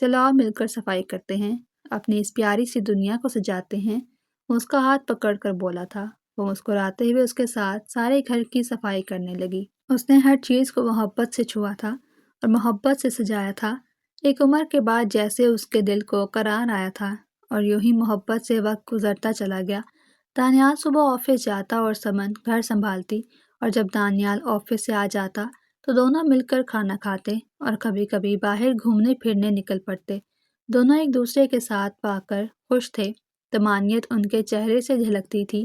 چلو آؤ مل کر صفائی کرتے ہیں، اپنی اس پیاری سی دنیا کو سجاتے ہیں۔ وہ اس کا ہاتھ پکڑ کر بولا تھا۔ وہ مسکراتے ہوئے اس کے ساتھ سارے گھر کی صفائی کرنے لگی۔ اس نے ہر چیز کو محبت سے چھوا تھا اور محبت سے سجایا تھا۔ ایک عمر کے بعد جیسے اس کے دل کو قرار آیا تھا اور یوں ہی محبت سے وقت گزرتا چلا گیا۔ دانیال صبح آفس جاتا اور سمن گھر سنبھالتی، اور جب دانیال آفس سے آ جاتا تو دونوں مل کر کھانا کھاتے اور کبھی کبھی باہر گھومنے پھرنے نکل پڑتے۔ دونوں ایک دوسرے کے ساتھ پا کر خوش تھے، طمانینت ان کے چہرے سے جھلکتی تھی۔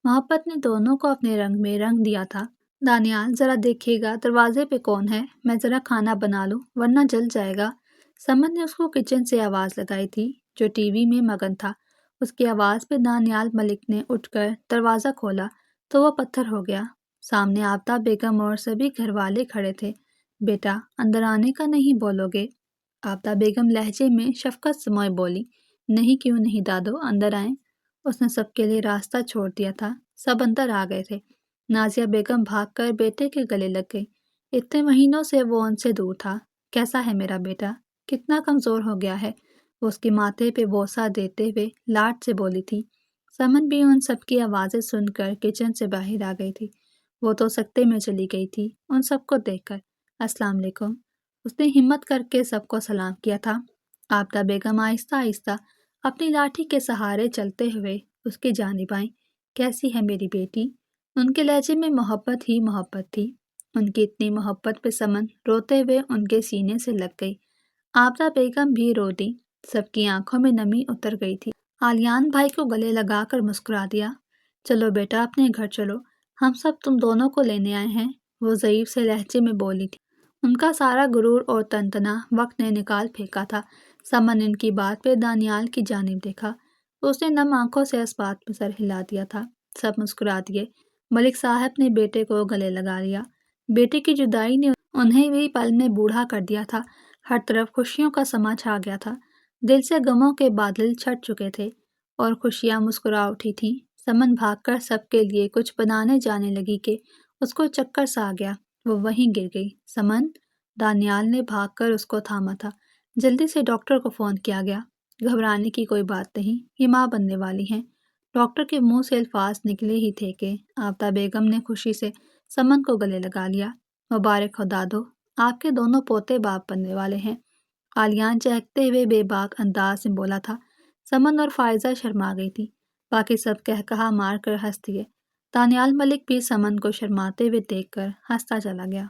محبت نے دونوں کو اپنے رنگ میں رنگ دیا تھا۔ دانیال ذرا دیکھیے گا دروازے پہ کون ہے، میں ذرا کھانا بنا لوں ورنہ جل جائے گا۔ سمن نے اس کو کچن سے آواز لگائی تھی جو ٹی وی میں مگن تھا۔ اس کی آواز پہ دانیال ملک نے اٹھ کر دروازہ کھولا تو وہ پتھر ہو گیا۔ سامنے آفتاب بیگم اور سبھی گھر والے کھڑے تھے۔ بیٹا اندر آنے کا نہیں بولو گے؟ آفتاب بیگم لہجے میں شفقت سموئے بولی۔ نہیں کیوں نہیں دادو، اندر آئیں۔ اس نے سب کے لیے راستہ چھوڑ دیا تھا، سب اندر آ گئے تھے۔ نازیہ بیگم بھاگ کر بیٹے کے گلے لگ گئی۔ اتنے مہینوں سے وہ ان سے دور تھا۔ کیسا ہے میرا بیٹا، کتنا کمزور ہو گیا ہے؟ وہ اس کے ماتھے پہ بوسہ دیتے ہوئے لاڈ سے بولی تھی۔ سمن بھی ان سب کی آوازیں سن کر کچن سے باہر آ گئی تھی۔ وہ تو سکتے میں چلی گئی تھی ان سب کو دیکھ کر۔ السلام علیکم، اس نے ہمت کر کے سب کو سلام کیا تھا۔ آفتاب بیگم آہستہ آہستہ اپنی لاٹھی کے سہارے چلتے ہوئے اس کی جانب آئیں۔ کیسی ہے میری بیٹی؟ ان کے لہجے میں محبت ہی محبت تھی۔ ان کی اتنی محبت پہ سمن روتے ہوئے ان کے سینے سے لگ گئی۔ آفتاب بیگم بھی رو دی، سب کی آنکھوں میں نمی اتر گئی تھی۔ آلیان بھائی کو گلے لگا کر مسکرا دیا۔ چلو بیٹا اپنے گھر چلو، ہم سب تم دونوں کو لینے آئے ہیں، وہ ضعیف سے لہجے میں بولی تھی۔ ان کا سارا غرور اور تنتنا وقت نے نکال پھینکا تھا۔ سمن ان کی بات پہ دانیال کی جانب دیکھا، اس نے نم آنکھوں سے اس بات پہ سر ہلا دیا تھا۔ سب مسکرا دیے۔ ملک صاحب نے بیٹے کو گلے لگا لیا۔ بیٹے کی جدائی نے انہیں بھی پل میں بوڑھا کر دیا تھا۔ ہر طرف خوشیوں کا سما چھا گیا تھا، دل سے غموں کے بادل چھٹ چکے تھے اور خوشیاں مسکرا اٹھی تھیں۔ سمن بھاگ کر سب کے لیے کچھ بنانے جانے لگی کہ اس کو چکر سا آ گیا، وہ وہیں گر گئی۔ سمن، دانیال نے بھاگ کر اس کو تھاما تھا۔ جلدی سے ڈاکٹر کو فون کیا گیا۔ گھبرانے کی کوئی بات نہیں، یہ ماں بننے والی ہیں۔ ڈاکٹر کے منہ سے الفاظ نکلے ہی تھے کہ آفتاب بیگم نے خوشی سے سمن کو گلے لگا لیا۔ مبارک ہو دادو، آپ کے دونوں پوتے باپ بننے والے ہیں، آلیان چہکتے ہوئے بے باک انداز میں بولا تھا۔ سمن اور فائزہ شرما گئی تھی، باقی سب کہا مار کر ہنس دیے۔ دانیال ملک بھی سمن کو شرماتے ہوئے دیکھ کر ہنستا چلا گیا۔